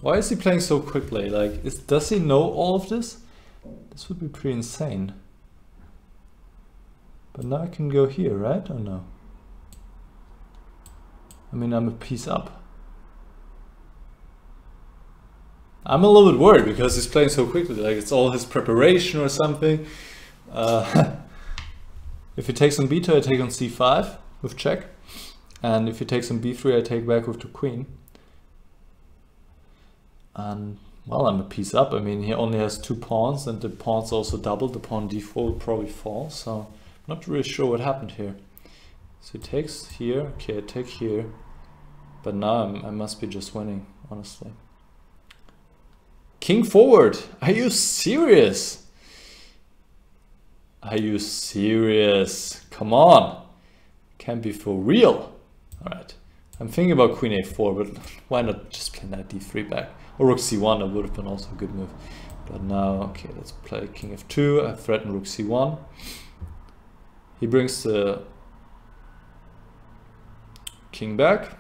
Why is he playing so quickly? Like, does he know all of this? This would be pretty insane. But now I can go here, right? Or no? I mean, I'm a piece up. I'm a little bit worried because he's playing so quickly. Like, it's all his preparation or something. If he takes on b2, I take on c5 with check. And if he takes on b3, I take back with the queen. And well, I'm a piece up. I mean, he only has 2 pawns and the pawns also doubled. The pawn d4 will probably fall, so I'm not really sure what happened here. So he takes here, okay, I take here. But now I must be just winning, honestly. King forward, are you serious? Are you serious? Come on. Can't be for real. Alright. I'm thinking about queen a4, but why not just play knight d3 back? Or rook c1, that would have been also a good move. But now, okay, let's play king f2. I threaten rook c1. He brings the king back.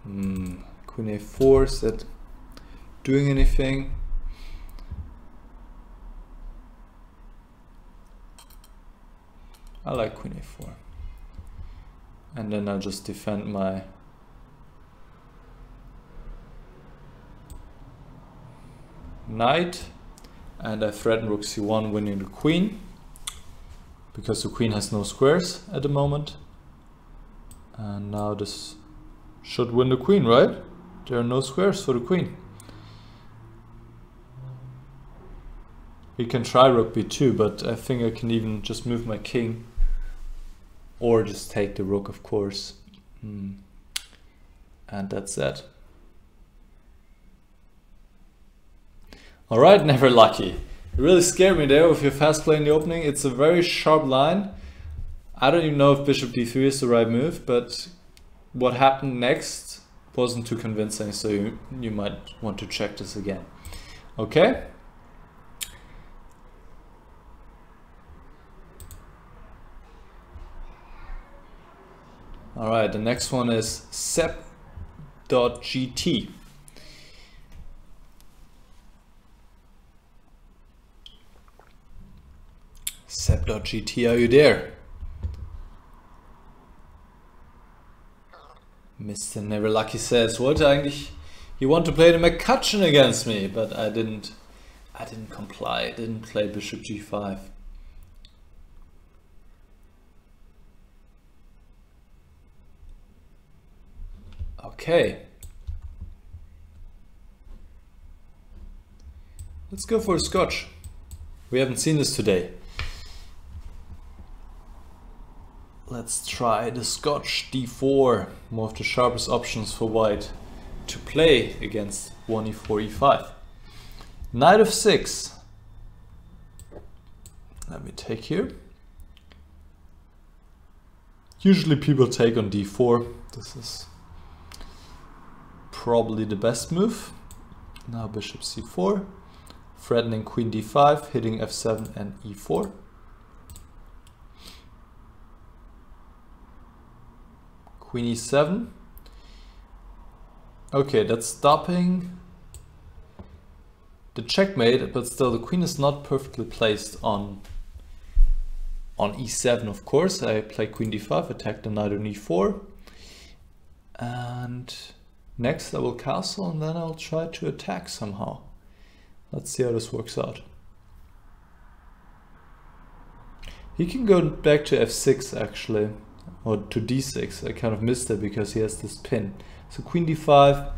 Queen a4, is that doing anything? I like queen a4. And then I'll just defend my knight. And I threaten rook c1, winning the queen. Because the queen has no squares at the moment. And now this should win the queen, right? There are no squares for the queen. We can try rook b2, but I think I can even just move my king. Or just take the rook, of course. And that's that. Alright, never lucky. You really scared me there with your fast play in the opening. It's a very sharp line. I don't even know if bishop d3 is the right move, but what happened next wasn't too convincing, so you might want to check this again. Okay. Alright, the next one is sep.gt. Sep.gt, are you there? Mr. Never Lucky says, wollte eigentlich, you want to play the McCutcheon against me, but I didn't comply, I didn't play bishop g5. Okay. Let's go for a scotch. We haven't seen this today. Let's try the Scotch d4, one of the sharpest options for white to play against 1e4, e5. Knight of 6. Let me take here. Usually people take on d4. This is probably the best move. Now bishop c4, threatening queen d5, hitting f7 and e4. Queen e7. Okay, that's stopping the checkmate, but still the queen is not perfectly placed on e7, of course. I play queen d5, attack the knight on e4. And next I will castle and then I'll try to attack somehow. Let's see how this works out. He can go back to f6 actually. Or to d6, I kind of missed it because he has this pin. So queen d5,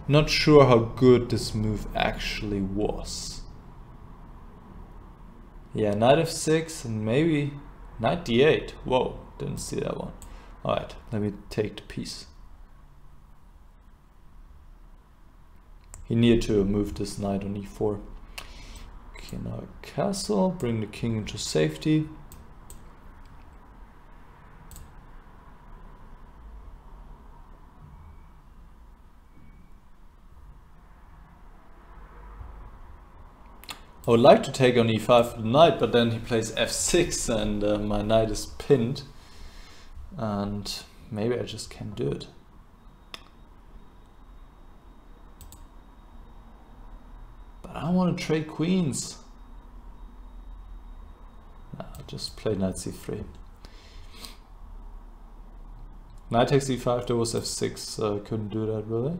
not sure how good this move actually was. Yeah, knight f6 and maybe knight d8. Whoa, didn't see that one. Alright, let me take the piece. He needed to move this knight on e4. Okay, now castle, bring the king into safety. I would like to take on e5 for the knight, but then he plays f6 and my knight is pinned. And maybe I just can't do it. But I want to trade queens. No, I'll just play knight c3. Knight takes e5, there was f6, so I couldn't do that really.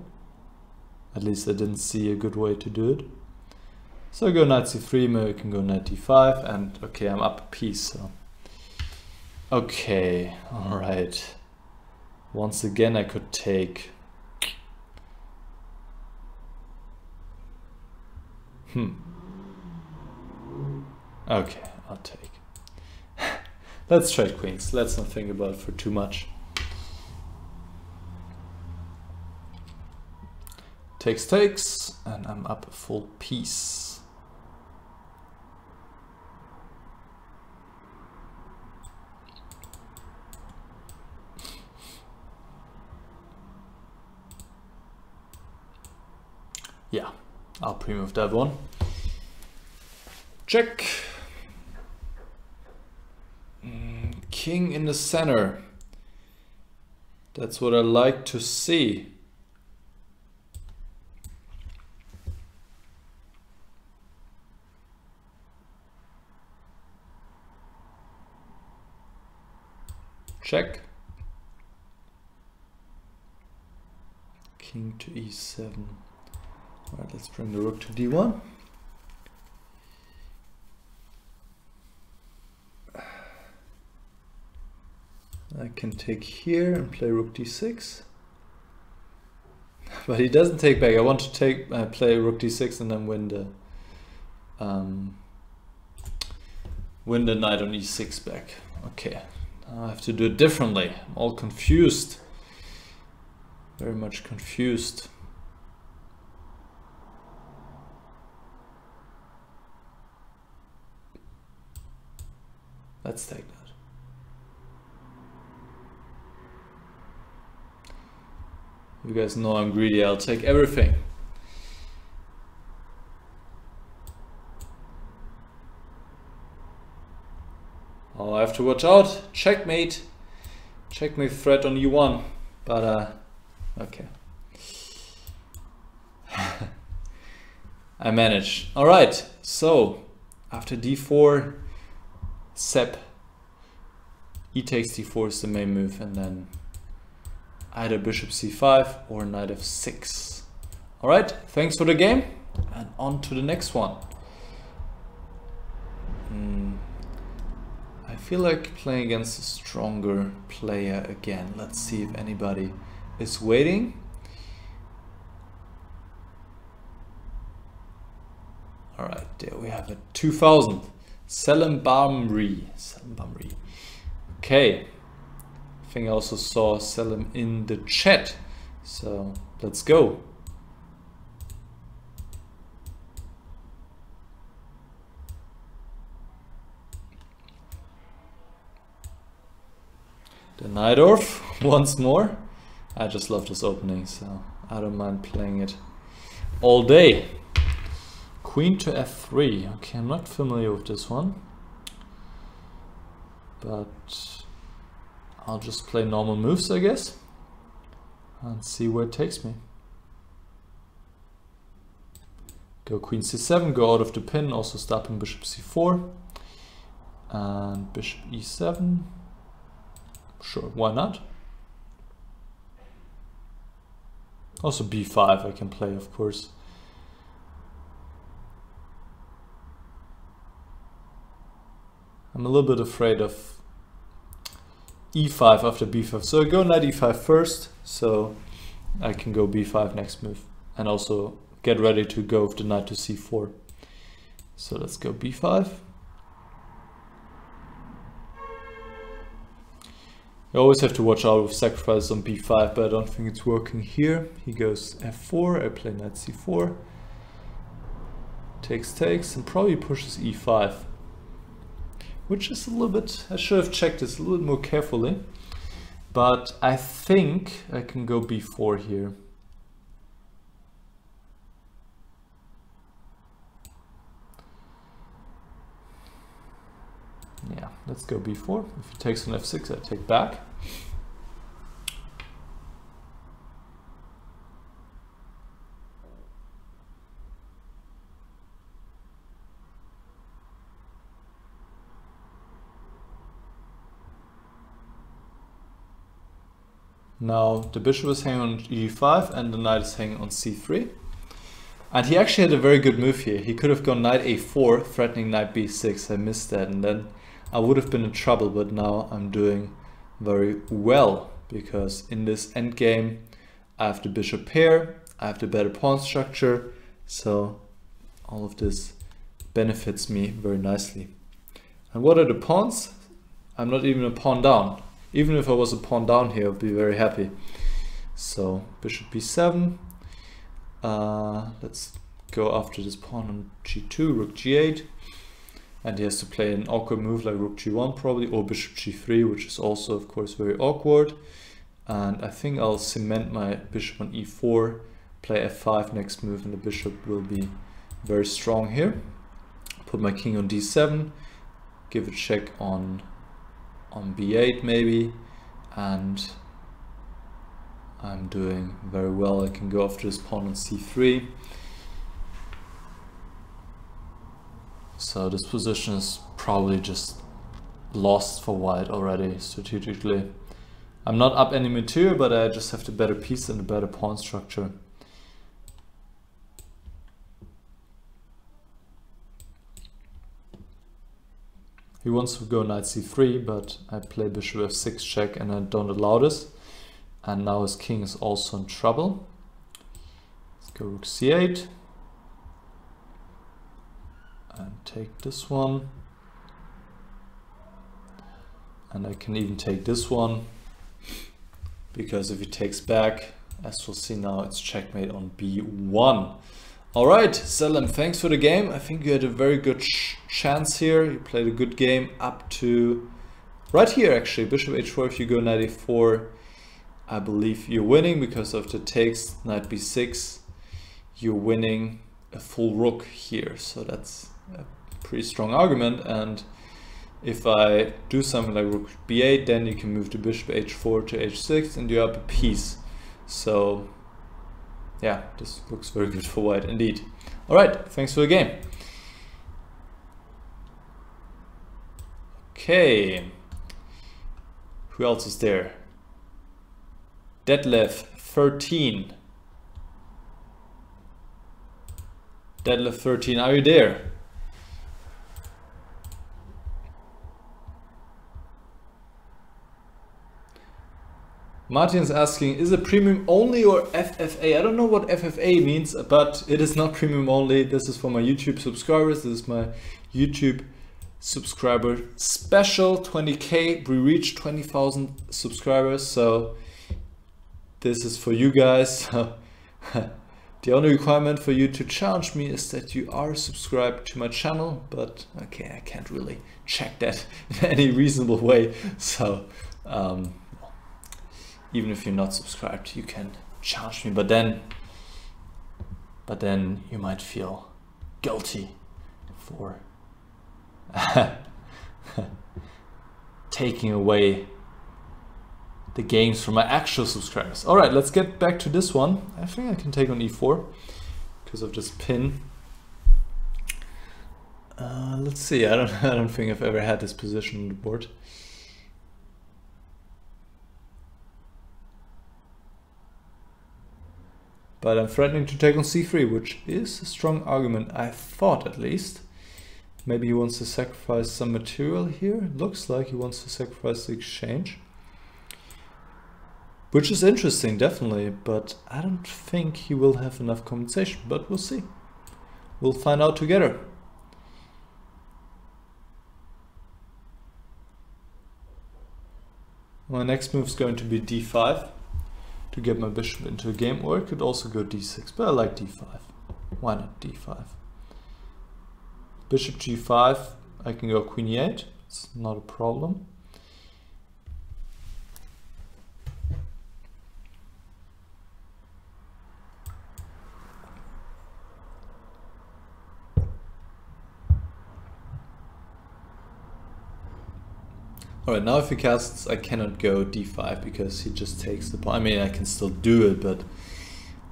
At least I didn't see a good way to do it. So I go knight c3, maybe I can go knight d5, and okay, I'm up a piece, so. Okay, alright. Once again I could take. Okay, I'll take. Let's trade queens, let's not think about it for too much. Takes, and I'm up a full piece. yeah, I'll pre-move that one. Check. King in the center. That's what I like to see. Check. King to e7. Alright, let's bring the rook to d1. I can take here and play rook d6. But he doesn't take back. I want to take play rook d6 and then win the knight on e6 back. Okay, now I have to do it differently. I'm all confused. Very much confused. Let's take that. You guys know I'm greedy, I'll take everything. Oh, I have to watch out. Checkmate. Checkmate threat on e1. But, okay. I managed. Alright, so after d4, Sep, e takes d4 is the main move, and then either bishop c5 or knight f6. Alright, thanks for the game, and on to the next one. I feel like playing against a stronger player again. Let's see if anybody is waiting. Alright, there we have it. 2000. Selim Bamri. Okay. I think I also saw Selim in the chat. So let's go. The Najdorf once more. I just love this opening, so I don't mind playing it all day. Queen to f3. Okay, I'm not familiar with this one, but I'll just play normal moves, I guess, and see where it takes me. Go queen c7, go out of the pin, also stopping bishop c4, and bishop e7. Sure, why not? Also b5 I can play, of course. I'm a little bit afraid of e5 after b5. So I go knight e5 first, so I can go b5 next move. And also get ready to go with the knight to c4. So let's go b5. You always have to watch out with sacrifices on b5, but I don't think it's working here. He goes f4, I play knight c4. Takes, and probably pushes e5. Which is a little bit, I should have checked this a little bit more carefully. But I think I can go b4 here. Yeah, let's go b4. If he takes on f6, I take back. Now the bishop is hanging on e5 and the knight is hanging on c3. And he actually had a very good move here. He could have gone knight a4, threatening knight b6. I missed that, and then I would have been in trouble, but now I'm doing very well, because in this endgame I have the bishop pair, I have the better pawn structure, so all of this benefits me very nicely. And what are the pawns? I'm not even a pawn down. Even if I was a pawn down here, I'd be very happy. So bishop b7. Let's go after this pawn on g2, rook g8. And he has to play an awkward move like rook g1 probably, or bishop g3, which is also of course very awkward. And I think I'll cement my bishop on e4 play f5 next move, and the bishop will be very strong here. Put my king on d7, give a check on b8 maybe, and I'm doing very well. I can go after this pawn on c3. So this position is probably just lost for white already strategically. I'm not up any material, but I just have the better piece and the better pawn structure. He wants to go knight c3, but I play bishop f6 check and I don't allow this. And now his king is also in trouble. Let's go rook c8. And take this one. And I can even take this one, because if he takes back, as we'll see now, it's checkmate on b1. Alright, Selim, thanks for the game. I think you had a very good chance here. You played a good game up to right here actually. Bishop h4, if you go knight a4, I believe you're winning because of the takes. Knight b6, you're winning a full rook here. So that's a pretty strong argument. And if I do something like rook b8, then you can move the bishop h4 to h6 and you're up a piece. So yeah, this looks very good for white indeed. Alright, thanks for the game. Okay, who else is there? Detlef 13. Detlef 13, are you there? Martin's asking, is it premium only or FFA? I don't know what FFA means, but it is not premium only. This is for my YouTube subscribers. This is my YouTube subscriber special. 20K, we reached 20,000 subscribers. So this is for you guys. The only requirement for you to challenge me is that you are subscribed to my channel. But okay, I can't really check that in any reasonable way. So even if you're not subscribed, you can challenge me, but then you might feel guilty for taking away the games from my actual subscribers. All right, let's get back to this one. I think I can take on e4 because of this pin. Let's see. I don't think I've ever had this position on the board. But I'm threatening to take on c3, which is a strong argument, I thought at least. Maybe he wants to sacrifice some material here. It looks like he wants to sacrifice the exchange. Which is interesting, definitely, but I don't think he will have enough compensation, but we'll see. We'll find out together. My next move is going to be d5. To get my bishop into a game, or it could also go d6, but I like d5. Why not d5? Bishop g5, I can go queen e8, it's not a problem. Alright, now if he casts, I cannot go d5 because he just takes the pawn. I mean, I can still do it, but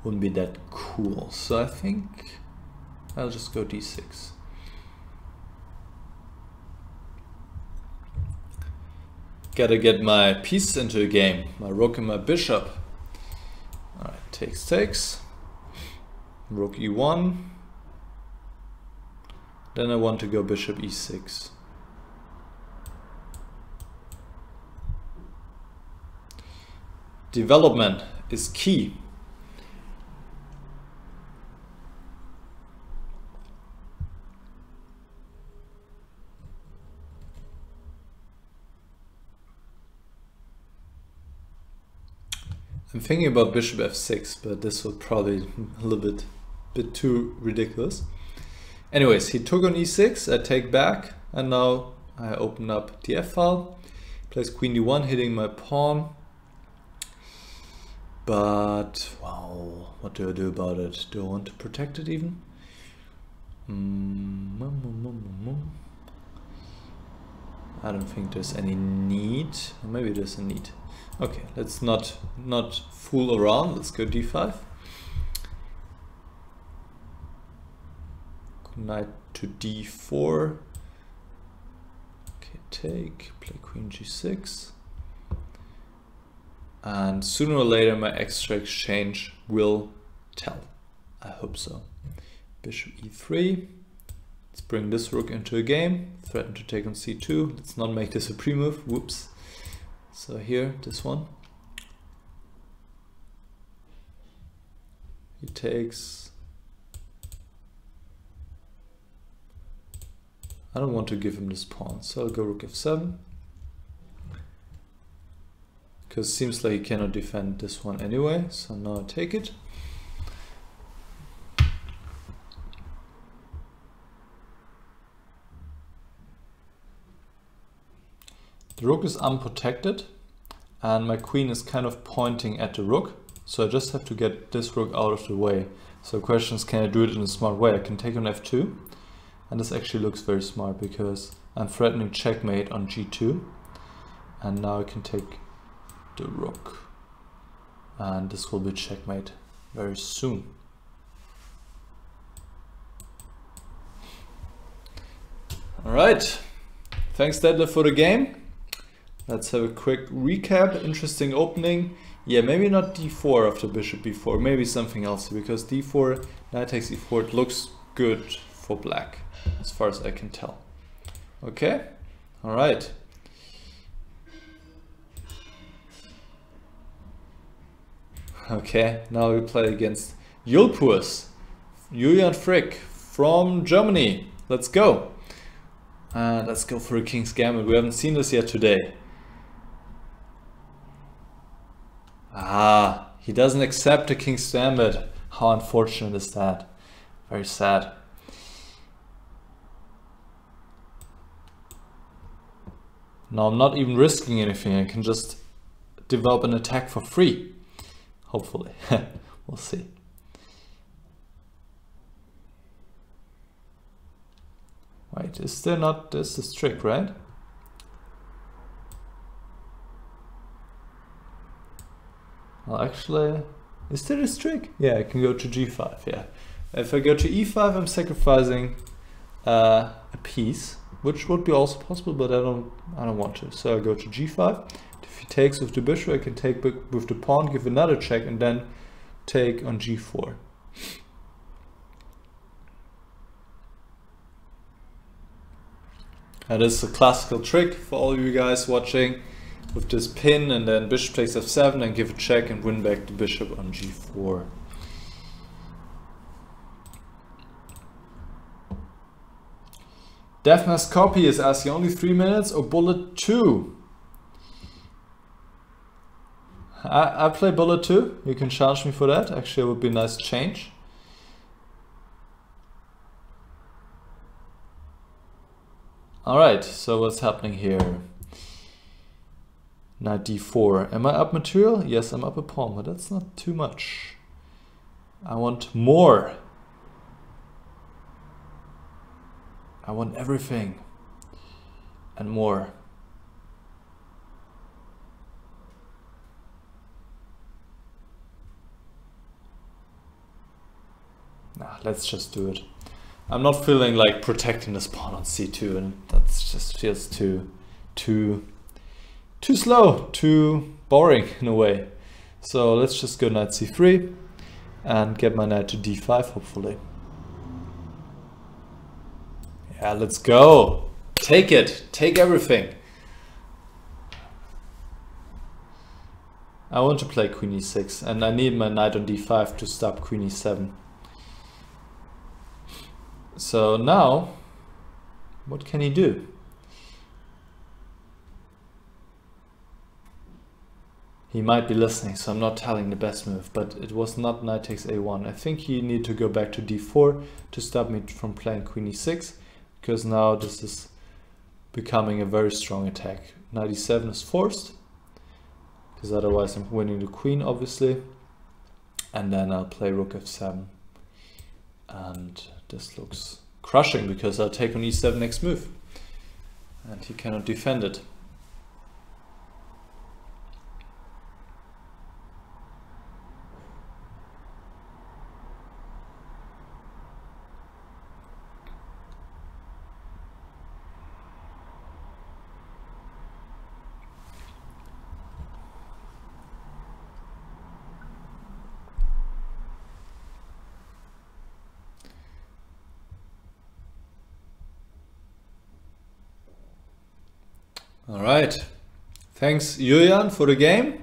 wouldn't be that cool. So I think I'll just go d6. Gotta get my pieces into the game, my rook and my bishop. Alright, takes. Rook e1. Then I want to go bishop e6. Development is key. I'm thinking about bishop f6, but this will probably a little bit too ridiculous. Anyways, he took on e6, I take back, and now I open up the f file, plays queen d1, hitting my pawn. But, well, what do I do about it? Do I want to protect it even? I don't think there's any need. Maybe there's a need. Okay, let's not fool around. Let's go d5. Knight to d4. Okay, take. Play queen g6. And sooner or later my extra exchange will tell. I hope so. Bishop e3. Let's bring this rook into a game. Threaten to take on c2. Let's not make this a pre-move. Whoops. So here, this one. He takes. I don't want to give him this pawn, so I'll go rook f7. Because it seems like he cannot defend this one anyway, so now I take it. The rook is unprotected and my queen is kind of pointing at the rook, so I just have to get this rook out of the way. So the question is, can I do it in a smart way? I can take on f2, and this actually looks very smart because I'm threatening checkmate on g2, and now I can take the rook, and this will be checkmate very soon. Alright, thanks Detlef for the game. Let's have a quick recap. Interesting opening. Yeah, maybe not d4 after bishop b4, maybe something else, because d4, knight takes e4, it looks good for black, as far as I can tell. Okay, alright. Okay, now we play against Julian Frick from Germany. Let's go. Let's go for a King's Gambit. We haven't seen this yet today. Ah, he doesn't accept the King's Gambit. How unfortunate is that? Very sad. Now I'm not even risking anything. I can just develop an attack for free. Hopefully. We'll see. Wait, is there not this trick, right? Well, actually, is there this trick? Yeah, I can go to g5, yeah. If I go to e5, I'm sacrificing a piece, which would be also possible, but I don't want to. So I go to g5. If he takes with the bishop, I can take with the pawn, give another check, and then take on g4. That is a classical trick for all of you guys watching, with this pin and then bishop takes f7 and give a check and win back the bishop on g4. Deafness Copy is asking only 3 minutes or bullet 2? I play bullet 2. You can charge me for that. Actually, it would be a nice change. Alright, so what's happening here? Knight d4. Am I up material? Yes, I'm up a pawn, but that's not too much. I want more. I want everything and more. Nah, let's just do it. I'm not feeling like protecting this pawn on c2, and that just feels too slow, too boring in a way. So let's just go knight c3 and get my knight to d5, hopefully. Yeah, let's go. Take it. Take everything. I want to play queen e6, and I need my knight on d5 to stop queen e7. So now, what can he do? He might be listening, so I'm not telling the best move, but it was not knight takes a1. I think he need to go back to d4 to stop me from playing queen e6, because now this is becoming a very strong attack. Knight e7 is forced. because otherwise I'm winning the queen, obviously. And then I'll play rook f7. And this looks crushing because I'll take on e7 next move. And he cannot defend it. All right, thanks Julian for the game.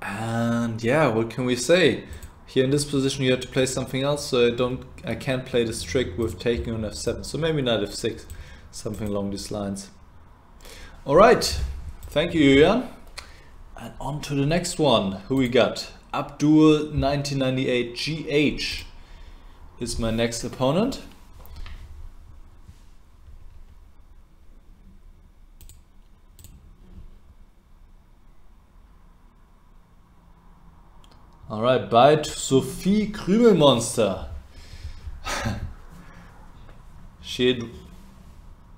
And yeah, what can we say? Here in this position you have to play something else, so I can't play this trick with taking on f7. So maybe knight f6, something along these lines. All right, thank you Julian. And on to the next one. Who we got? Abdul 1998 GH is my next opponent. Alright, bye to Sophie Krümelmonster. She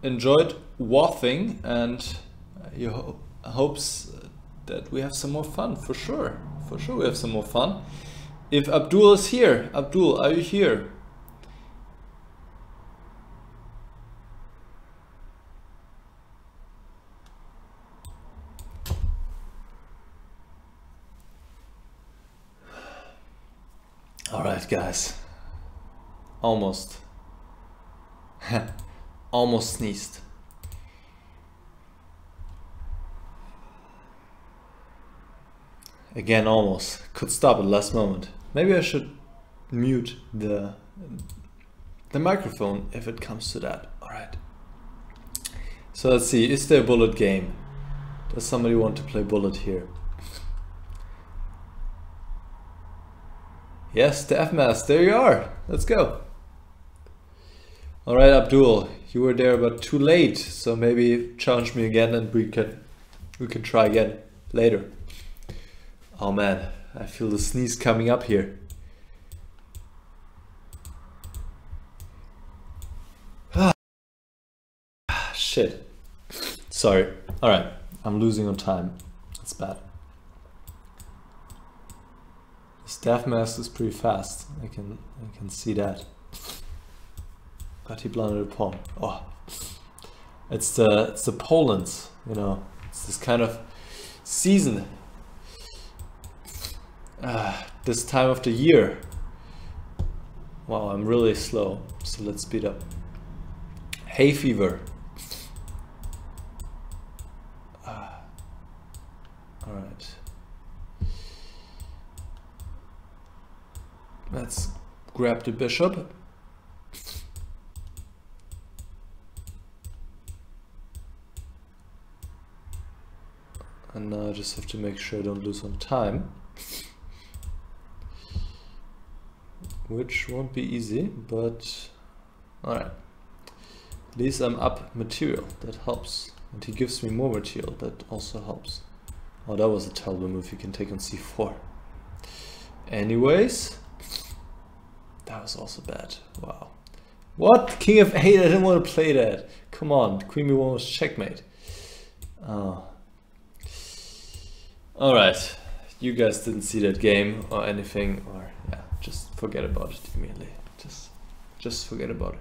enjoyed waffing and he hopes that we have some more fun, for sure. For sure we have some more fun. If Abdul is here, Abdul, are you here? Alright guys, almost almost sneezed. Again, almost could stop at the last moment. Maybe I should mute the microphone if it comes to that. Alright, so let's see, is there a bullet game? Does somebody want to play bullet here? Yes, the F-Mass, there you are. Let's go. All right, Abdul, you were there but too late, so maybe challenge me again and we can try again later. Oh man, I feel the sneeze coming up here. Shit. Sorry. All right, I'm losing on time. That's bad. Staff master is pretty fast. I can see that. But he blundered a pawn. Oh, it's the Poland's, you know. It's this kind of season. This time of the year. Wow, I'm really slow. So let's speed up. Hay fever. All right. Let's grab the bishop. And now I just have to make sure I don't lose on time. Which won't be easy, but alright. At least I'm up material, that helps. And he gives me more material, that also helps. Oh, that was a terrible move, you can take on c4. Anyways. That was also bad. Wow. What? King of 8? I didn't want to play that. Come on. Queen b1 was checkmate. Oh. Alright. You guys didn't see that game or anything, or yeah, just forget about it immediately. Just forget about it.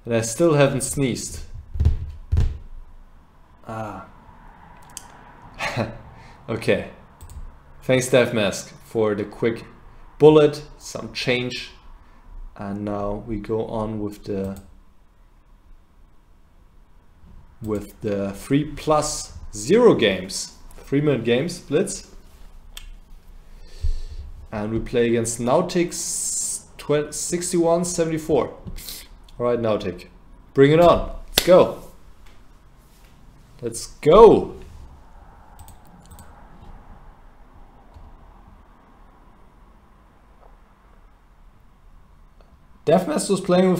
And I still haven't sneezed. Okay. Thanks, Death Mask, for the quick bullet, some change, and now we go on with the 3+0 games, 3-minute games, Blitz, and we play against Nautic 6174. All right, Nautic, bring it on. Let's go. Let's go. Deathmaster was playing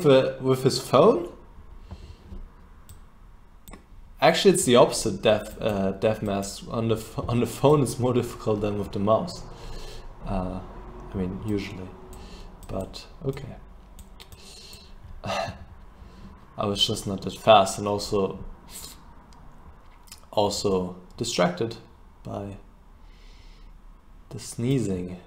with his phone? Actually, it's the opposite. Death mask on the phone is more difficult than with the mouse. I mean, usually, but okay. I was just not that fast, and also distracted by the sneezing.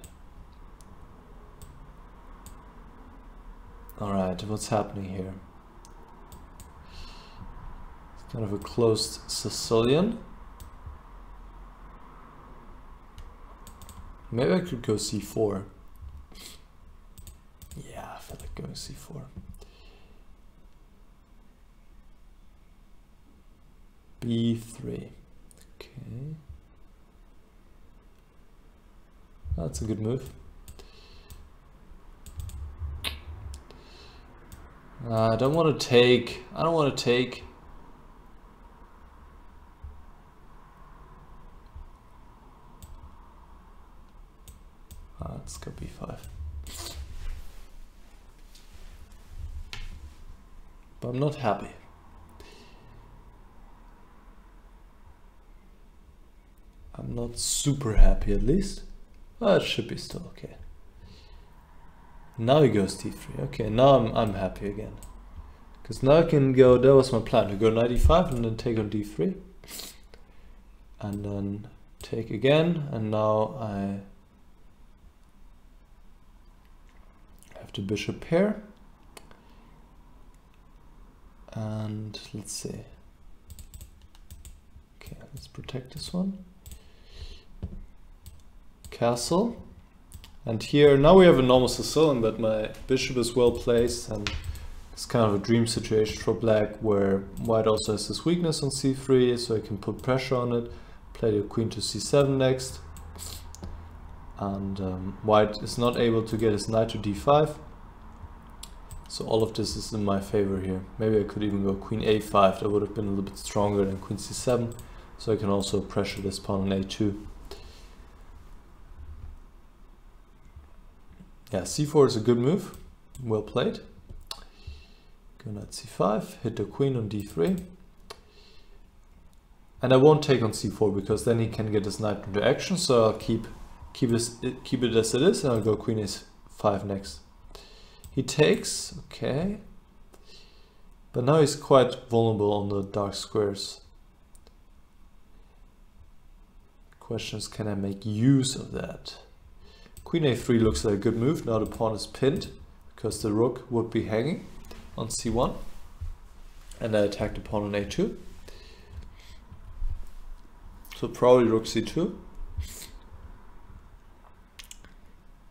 Alright, what's happening here? It's kind of a closed Sicilian. Maybe I could go c4. Yeah, I feel like going c4. b3. Okay. That's a good move. I don't want to take. Let's go b5. But I'm not happy. I'm not super happy, at least. Well, it should be still okay. Now he goes d3. Okay, now I'm happy again. Because now I can go, that was my plan, to go knight e5 and then take on d3. And then take again, and now I have the bishop pair. And let's see. Okay, let's protect this one. Castle. And here, now we have a normal Sicilian, but my bishop is well placed, and it's kind of a dream situation for black, where white also has this weakness on c3, so I can put pressure on it, play the queen to c7 next, and white is not able to get his knight to d5, so all of this is in my favor here. Maybe I could even go queen a5, that would have been a little bit stronger than queen c7, so I can also pressure this pawn on a2. Yeah, c4 is a good move, well played. Go knight c5, hit the queen on d3. And I won't take on c4 because then he can get his knight into action, so I'll keep it as it is, and I'll go queen a5 next. He takes, okay. But now he's quite vulnerable on the dark squares. Question is, can I make use of that? Queen a3 looks like a good move. Now the pawn is pinned because the rook would be hanging on c1, and I attack the pawn on a2. So probably rook c2.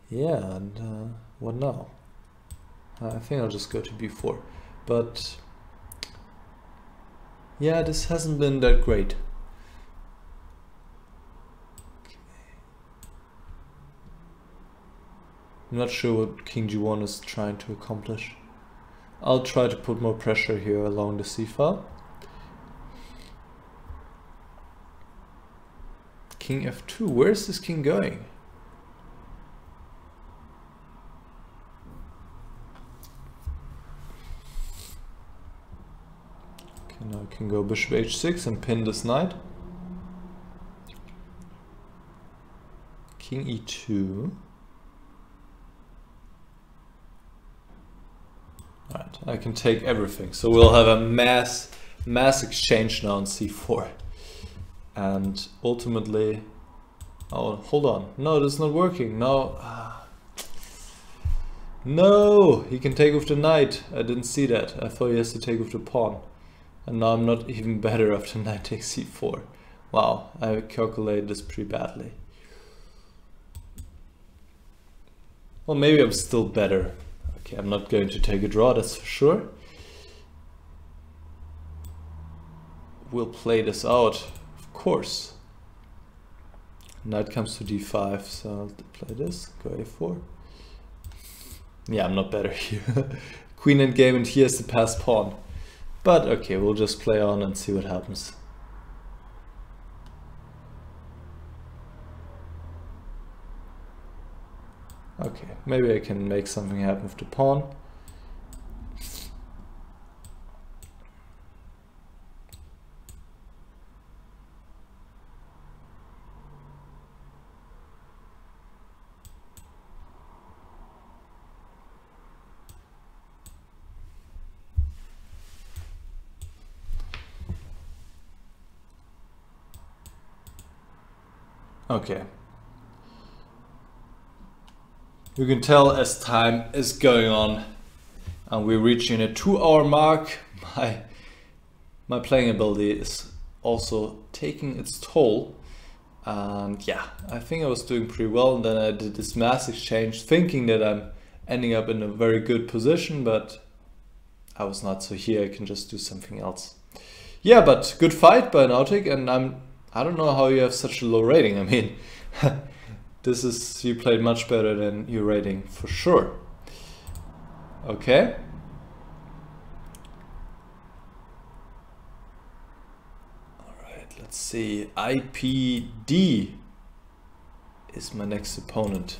Yeah, and what now? I think I'll just go to b4. But yeah, this hasn't been that great. I'm not sure what king g1 is trying to accomplish. I'll try to put more pressure here along the c-file. King f2, where is this king going? Okay, now I can go bishop h6 and pin this knight. King e2. Alright, I can take everything. So we'll have a mass exchange now on c4. And ultimately, oh, hold on. No, this is not working. No. No, he can take with the knight. I didn't see that. I thought he has to take with the pawn. And now I'm not even better after knight takes c4. Wow, I calculated this pretty badly. Well, maybe I'm still better. Okay, I'm not going to take a draw, that's for sure. We'll play this out, of course. Knight comes to d5, so I'll play this, go a4. Yeah, I'm not better here. Queen endgame, and here's the passed pawn. But okay, we'll just play on and see what happens. Okay, maybe I can make something happen with the pawn. Okay. You can tell as time is going on and we're reaching a 2-hour mark. My playing ability is also taking its toll. And yeah, I think I was doing pretty well, and then I did this mass exchange thinking that I'm ending up in a very good position, but I was not. So here I can just do something else. Yeah, but good fight by Nautic, and I don't know how you have such a low rating. I mean, you played much better than your rating for sure. Okay. Let's see, IPD is my next opponent.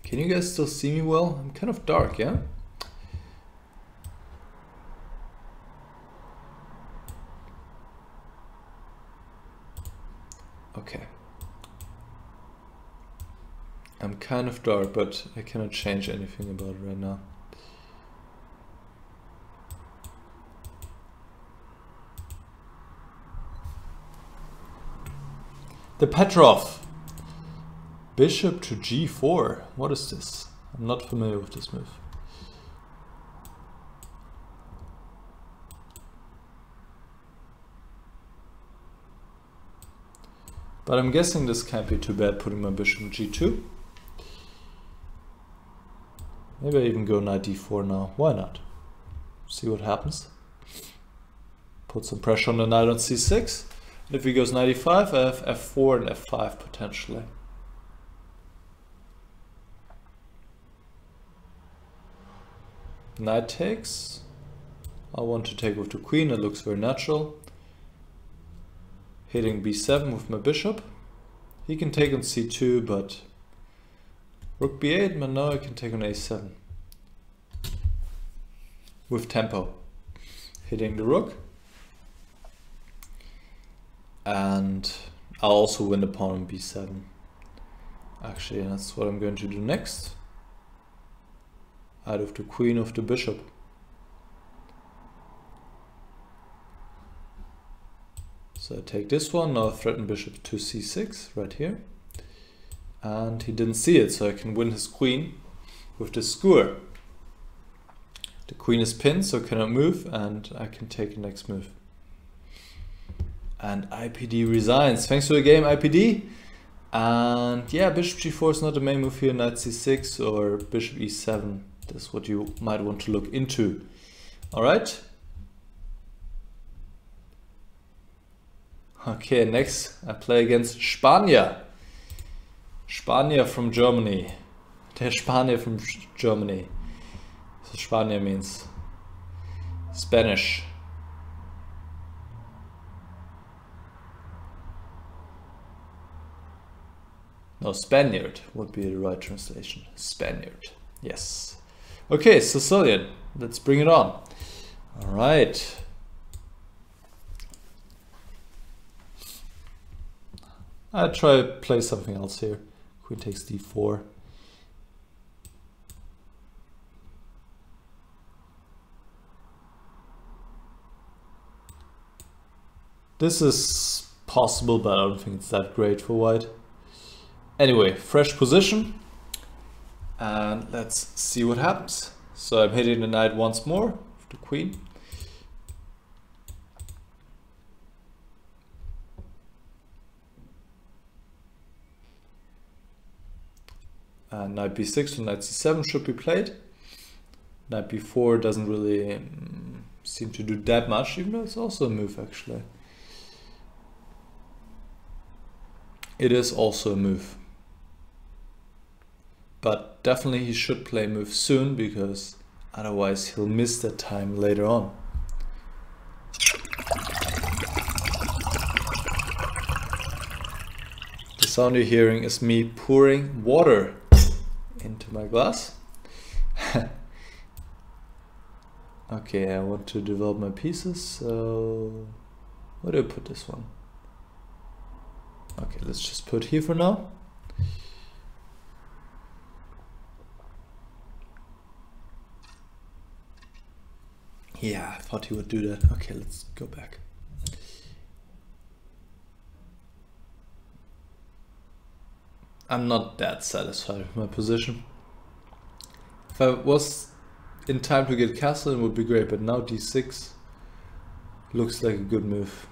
Can you guys still see me well? I'm kind of dark, yeah? Okay. I'm kind of dark, but I cannot change anything about it right now. The Petrov. Bishop to g4. What is this? I'm not familiar with this move. But I'm guessing this can't be too bad, putting my bishop in g2. Maybe I even go knight d4 now. Why not? See what happens. Put some pressure on the knight on c6. And if he goes knight e5, I have f4 and f5 potentially. Knight takes. I want to take with the queen, it looks very natural. Hitting b7 with my bishop. He can take on c2, but rook b8, but now I can take on a7. With tempo. Hitting the rook. And I'll also win the pawn on b7. Actually, that's what I'm going to do next. Out of the queen of the bishop. So I take this one, now I threaten bishop to c6 right here. And he didn't see it, so I can win his queen with the skewer. The queen is pinned, so cannot move, and I can take the next move. And IPD resigns. Thanks for the game, IPD. And yeah, bishop g4 is not the main move here. Knight c6 or bishop e7. That's what you might want to look into. All right. Okay, next I play against Spanier. Spanier from Germany. Der Spanier from Germany. So Spanier means Spanish. No, Spaniard would be the right translation. Spaniard, yes. Okay, Sicilian, let's bring it on. All right. I'll try to play something else here. Queen takes d4. This is possible, but I don't think it's that great for white. Anyway, fresh position, and let's see what happens. So I'm hitting the knight once more with the queen. And knight b6 to knight c7 should be played. Knight b4 doesn't really seem to do that much, even though it's also a move actually. It is also a move. But definitely he should play move soon, because otherwise he'll miss that time later on. The sound you're hearing is me pouring water into my glass. Okay, I want to develop my pieces, so where do I put this one? Okay, let's just put here for now. Yeah, I thought he would do that. Okay, let's go back. I'm not that satisfied with my position. If I was in time to get castle, it would be great, but now d6 looks like a good move.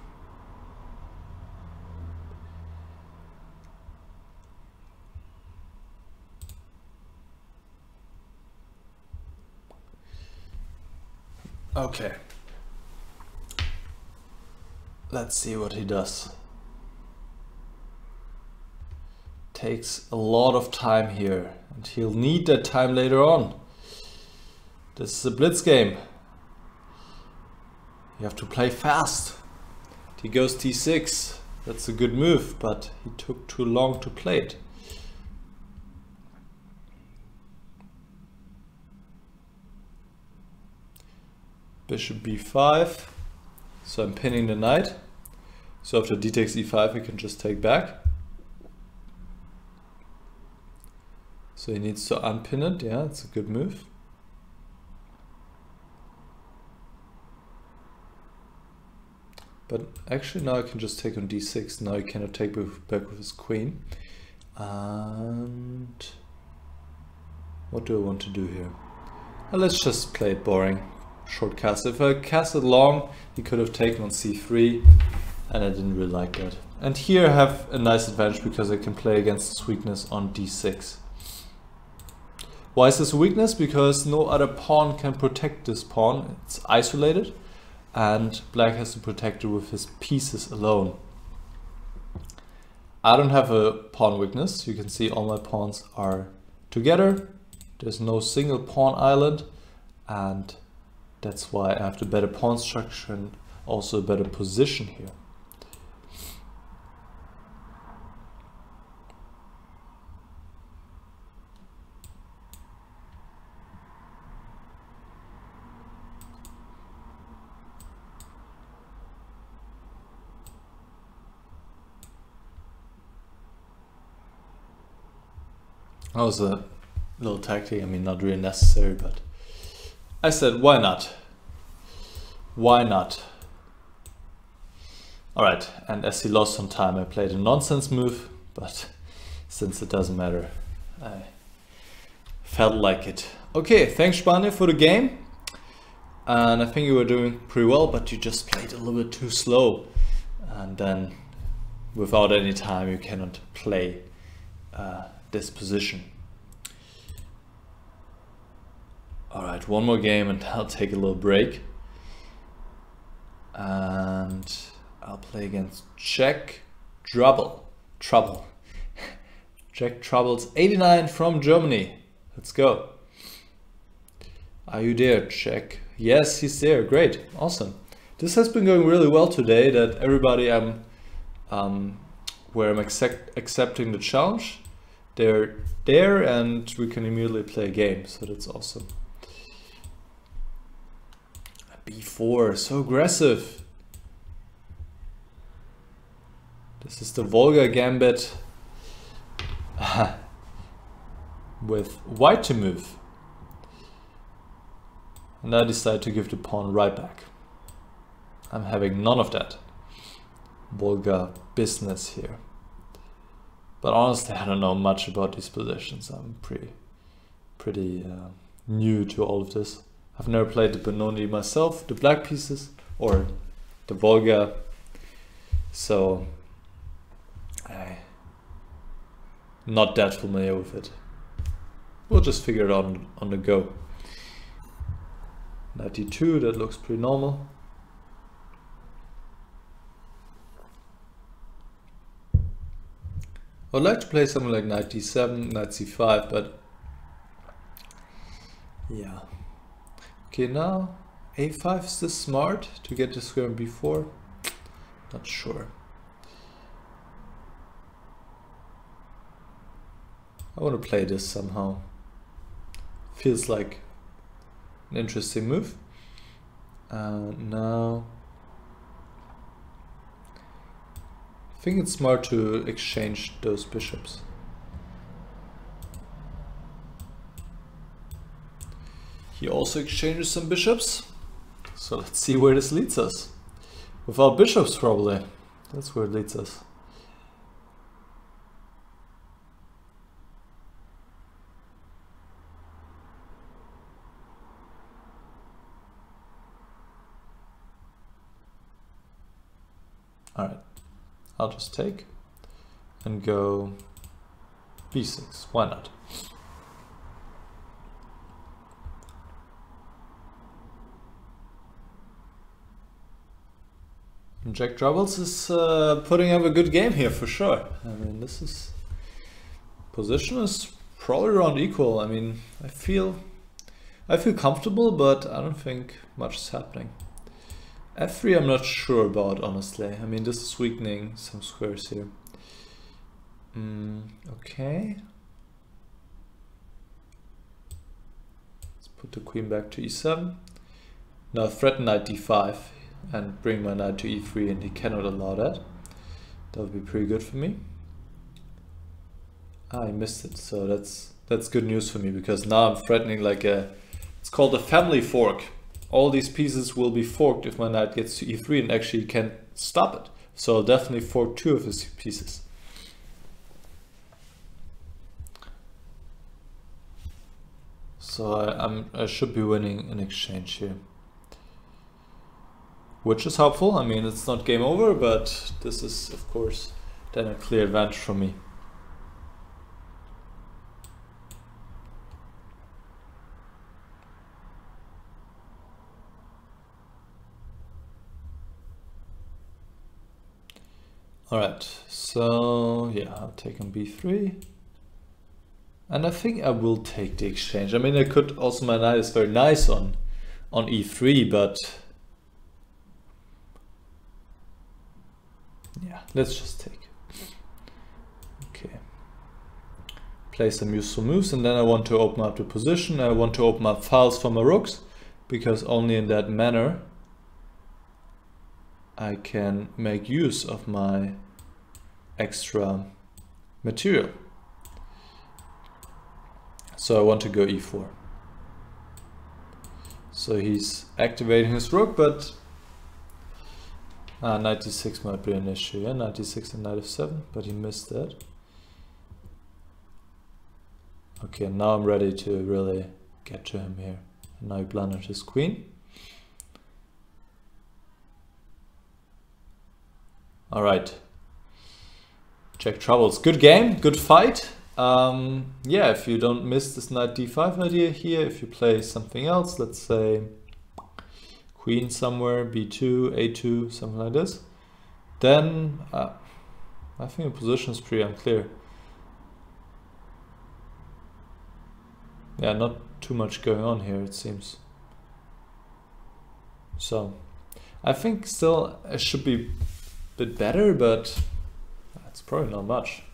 Okay. Let's see what he does. Takes a lot of time here, and he'll need that time later on. This is a blitz game. You have to play fast. He goes d6. That's a good move, but he took too long to play it. Bishop b5. So I'm pinning the knight. So after d takes e5, we can just take back. So he needs to unpin it. Yeah, it's a good move. But actually now I can just take on d6. Now he cannot take back with his queen. And what do I want to do here? Well, let's just play it boring. Short castle. If I castled long, he could have taken on c3, and I didn't really like that. And here I have a nice advantage because I can play against this weakness on d6. Why is this a weakness? Because no other pawn can protect this pawn. It's isolated, and black has to protect it with his pieces alone. I don't have a pawn weakness. You can see all my pawns are together. There's no single pawn island, and that's why I have the better pawn structure and also a better position here. That was a little tactic, I mean not really necessary, but I said why not? Why not? Alright, and as he lost some time I played a nonsense move, but since it doesn't matter, I felt like it. Okay, thanks Spanier for the game, and I think you were doing pretty well, but you just played a little bit too slow, and then without any time you cannot play this position. Alright, one more game and I'll take a little break. And I'll play against Jack Trouble. Jack Trouble's 89 from Germany. Let's go. Are you there, Jack? Yes, he's there. Great. Awesome. This has been going really well today, that everybody where I'm accepting the challenge, they're there and we can immediately play a game, so that's awesome. b4, so aggressive. This is the Volga gambit with white to move. And I decide to give the pawn right back. I'm having none of that Volga business here. But honestly, I don't know much about these positions. I'm pretty new to all of this. I've never played the Benoni myself, the black pieces, or the Volga, so I'm not that familiar with it. We'll just figure it out on the go. 92, that looks pretty normal. I'd like to play something like knight d7, knight c5, but yeah. Okay, now a5, is this smart to get the square on b4? Not sure. I want to play this somehow. Feels like an interesting move. Now I think it's smart to exchange those bishops. He also exchanges some bishops, so let's see where this leads us. Without bishops probably, that's where it leads us. Alright, I'll just take and go b6. Why not? Jack Troubles is putting up a good game here for sure. I mean, position is probably around equal. I mean, I feel comfortable, but I don't think much is happening. F3 I'm not sure about, honestly. I mean, this is weakening some squares here. Okay. Let's put the queen back to e7. Now threaten knight d5 and bring my knight to e3, and he cannot allow that. That would be pretty good for me. Ah, I missed it, so that's good news for me, because now I'm threatening like it's called a family fork. All these pieces will be forked if my knight gets to e3, and actually you can't stop it. So I'll definitely fork 2 of his pieces. So I should be winning an exchange here, which is helpful. I mean, it's not game over, but this is of course then a clear advantage for me. Alright, so yeah, I'll take on b3. And I think I will take the exchange. I mean, I could also, my knight is very nice on e3, but yeah, let's just take. Okay. Play some useful moves, and then I want to open up the position. I want to open up files for my rooks, because only in that manner I can make use of my extra material. So I want to go e4. So he's activating his rook, but knight d6 might be an issue. Yeah, knight d6 and knight f7, but he missed that. Okay, now I'm ready to really get to him here. And now he blundered his queen. All right. Jack Troubles. Good game, good fight. Yeah, if you don't miss this knight d5 idea here, if you play something else, let's say queen somewhere, b2, a2, something like this, then I think the position is pretty unclear. Yeah, not too much going on here, it seems. So I think still it should be a bit better, but it's probably not much.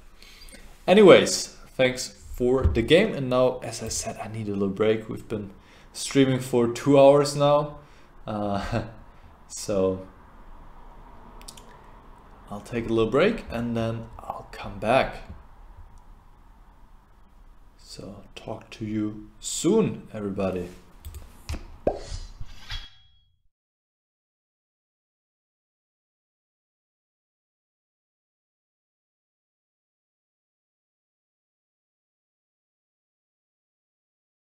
Anyways, thanks for the game, and now, as I said, I need a little break. We've been streaming for 2 hours now, so I'll take a little break and then I'll come back. So talk to you soon, everybody.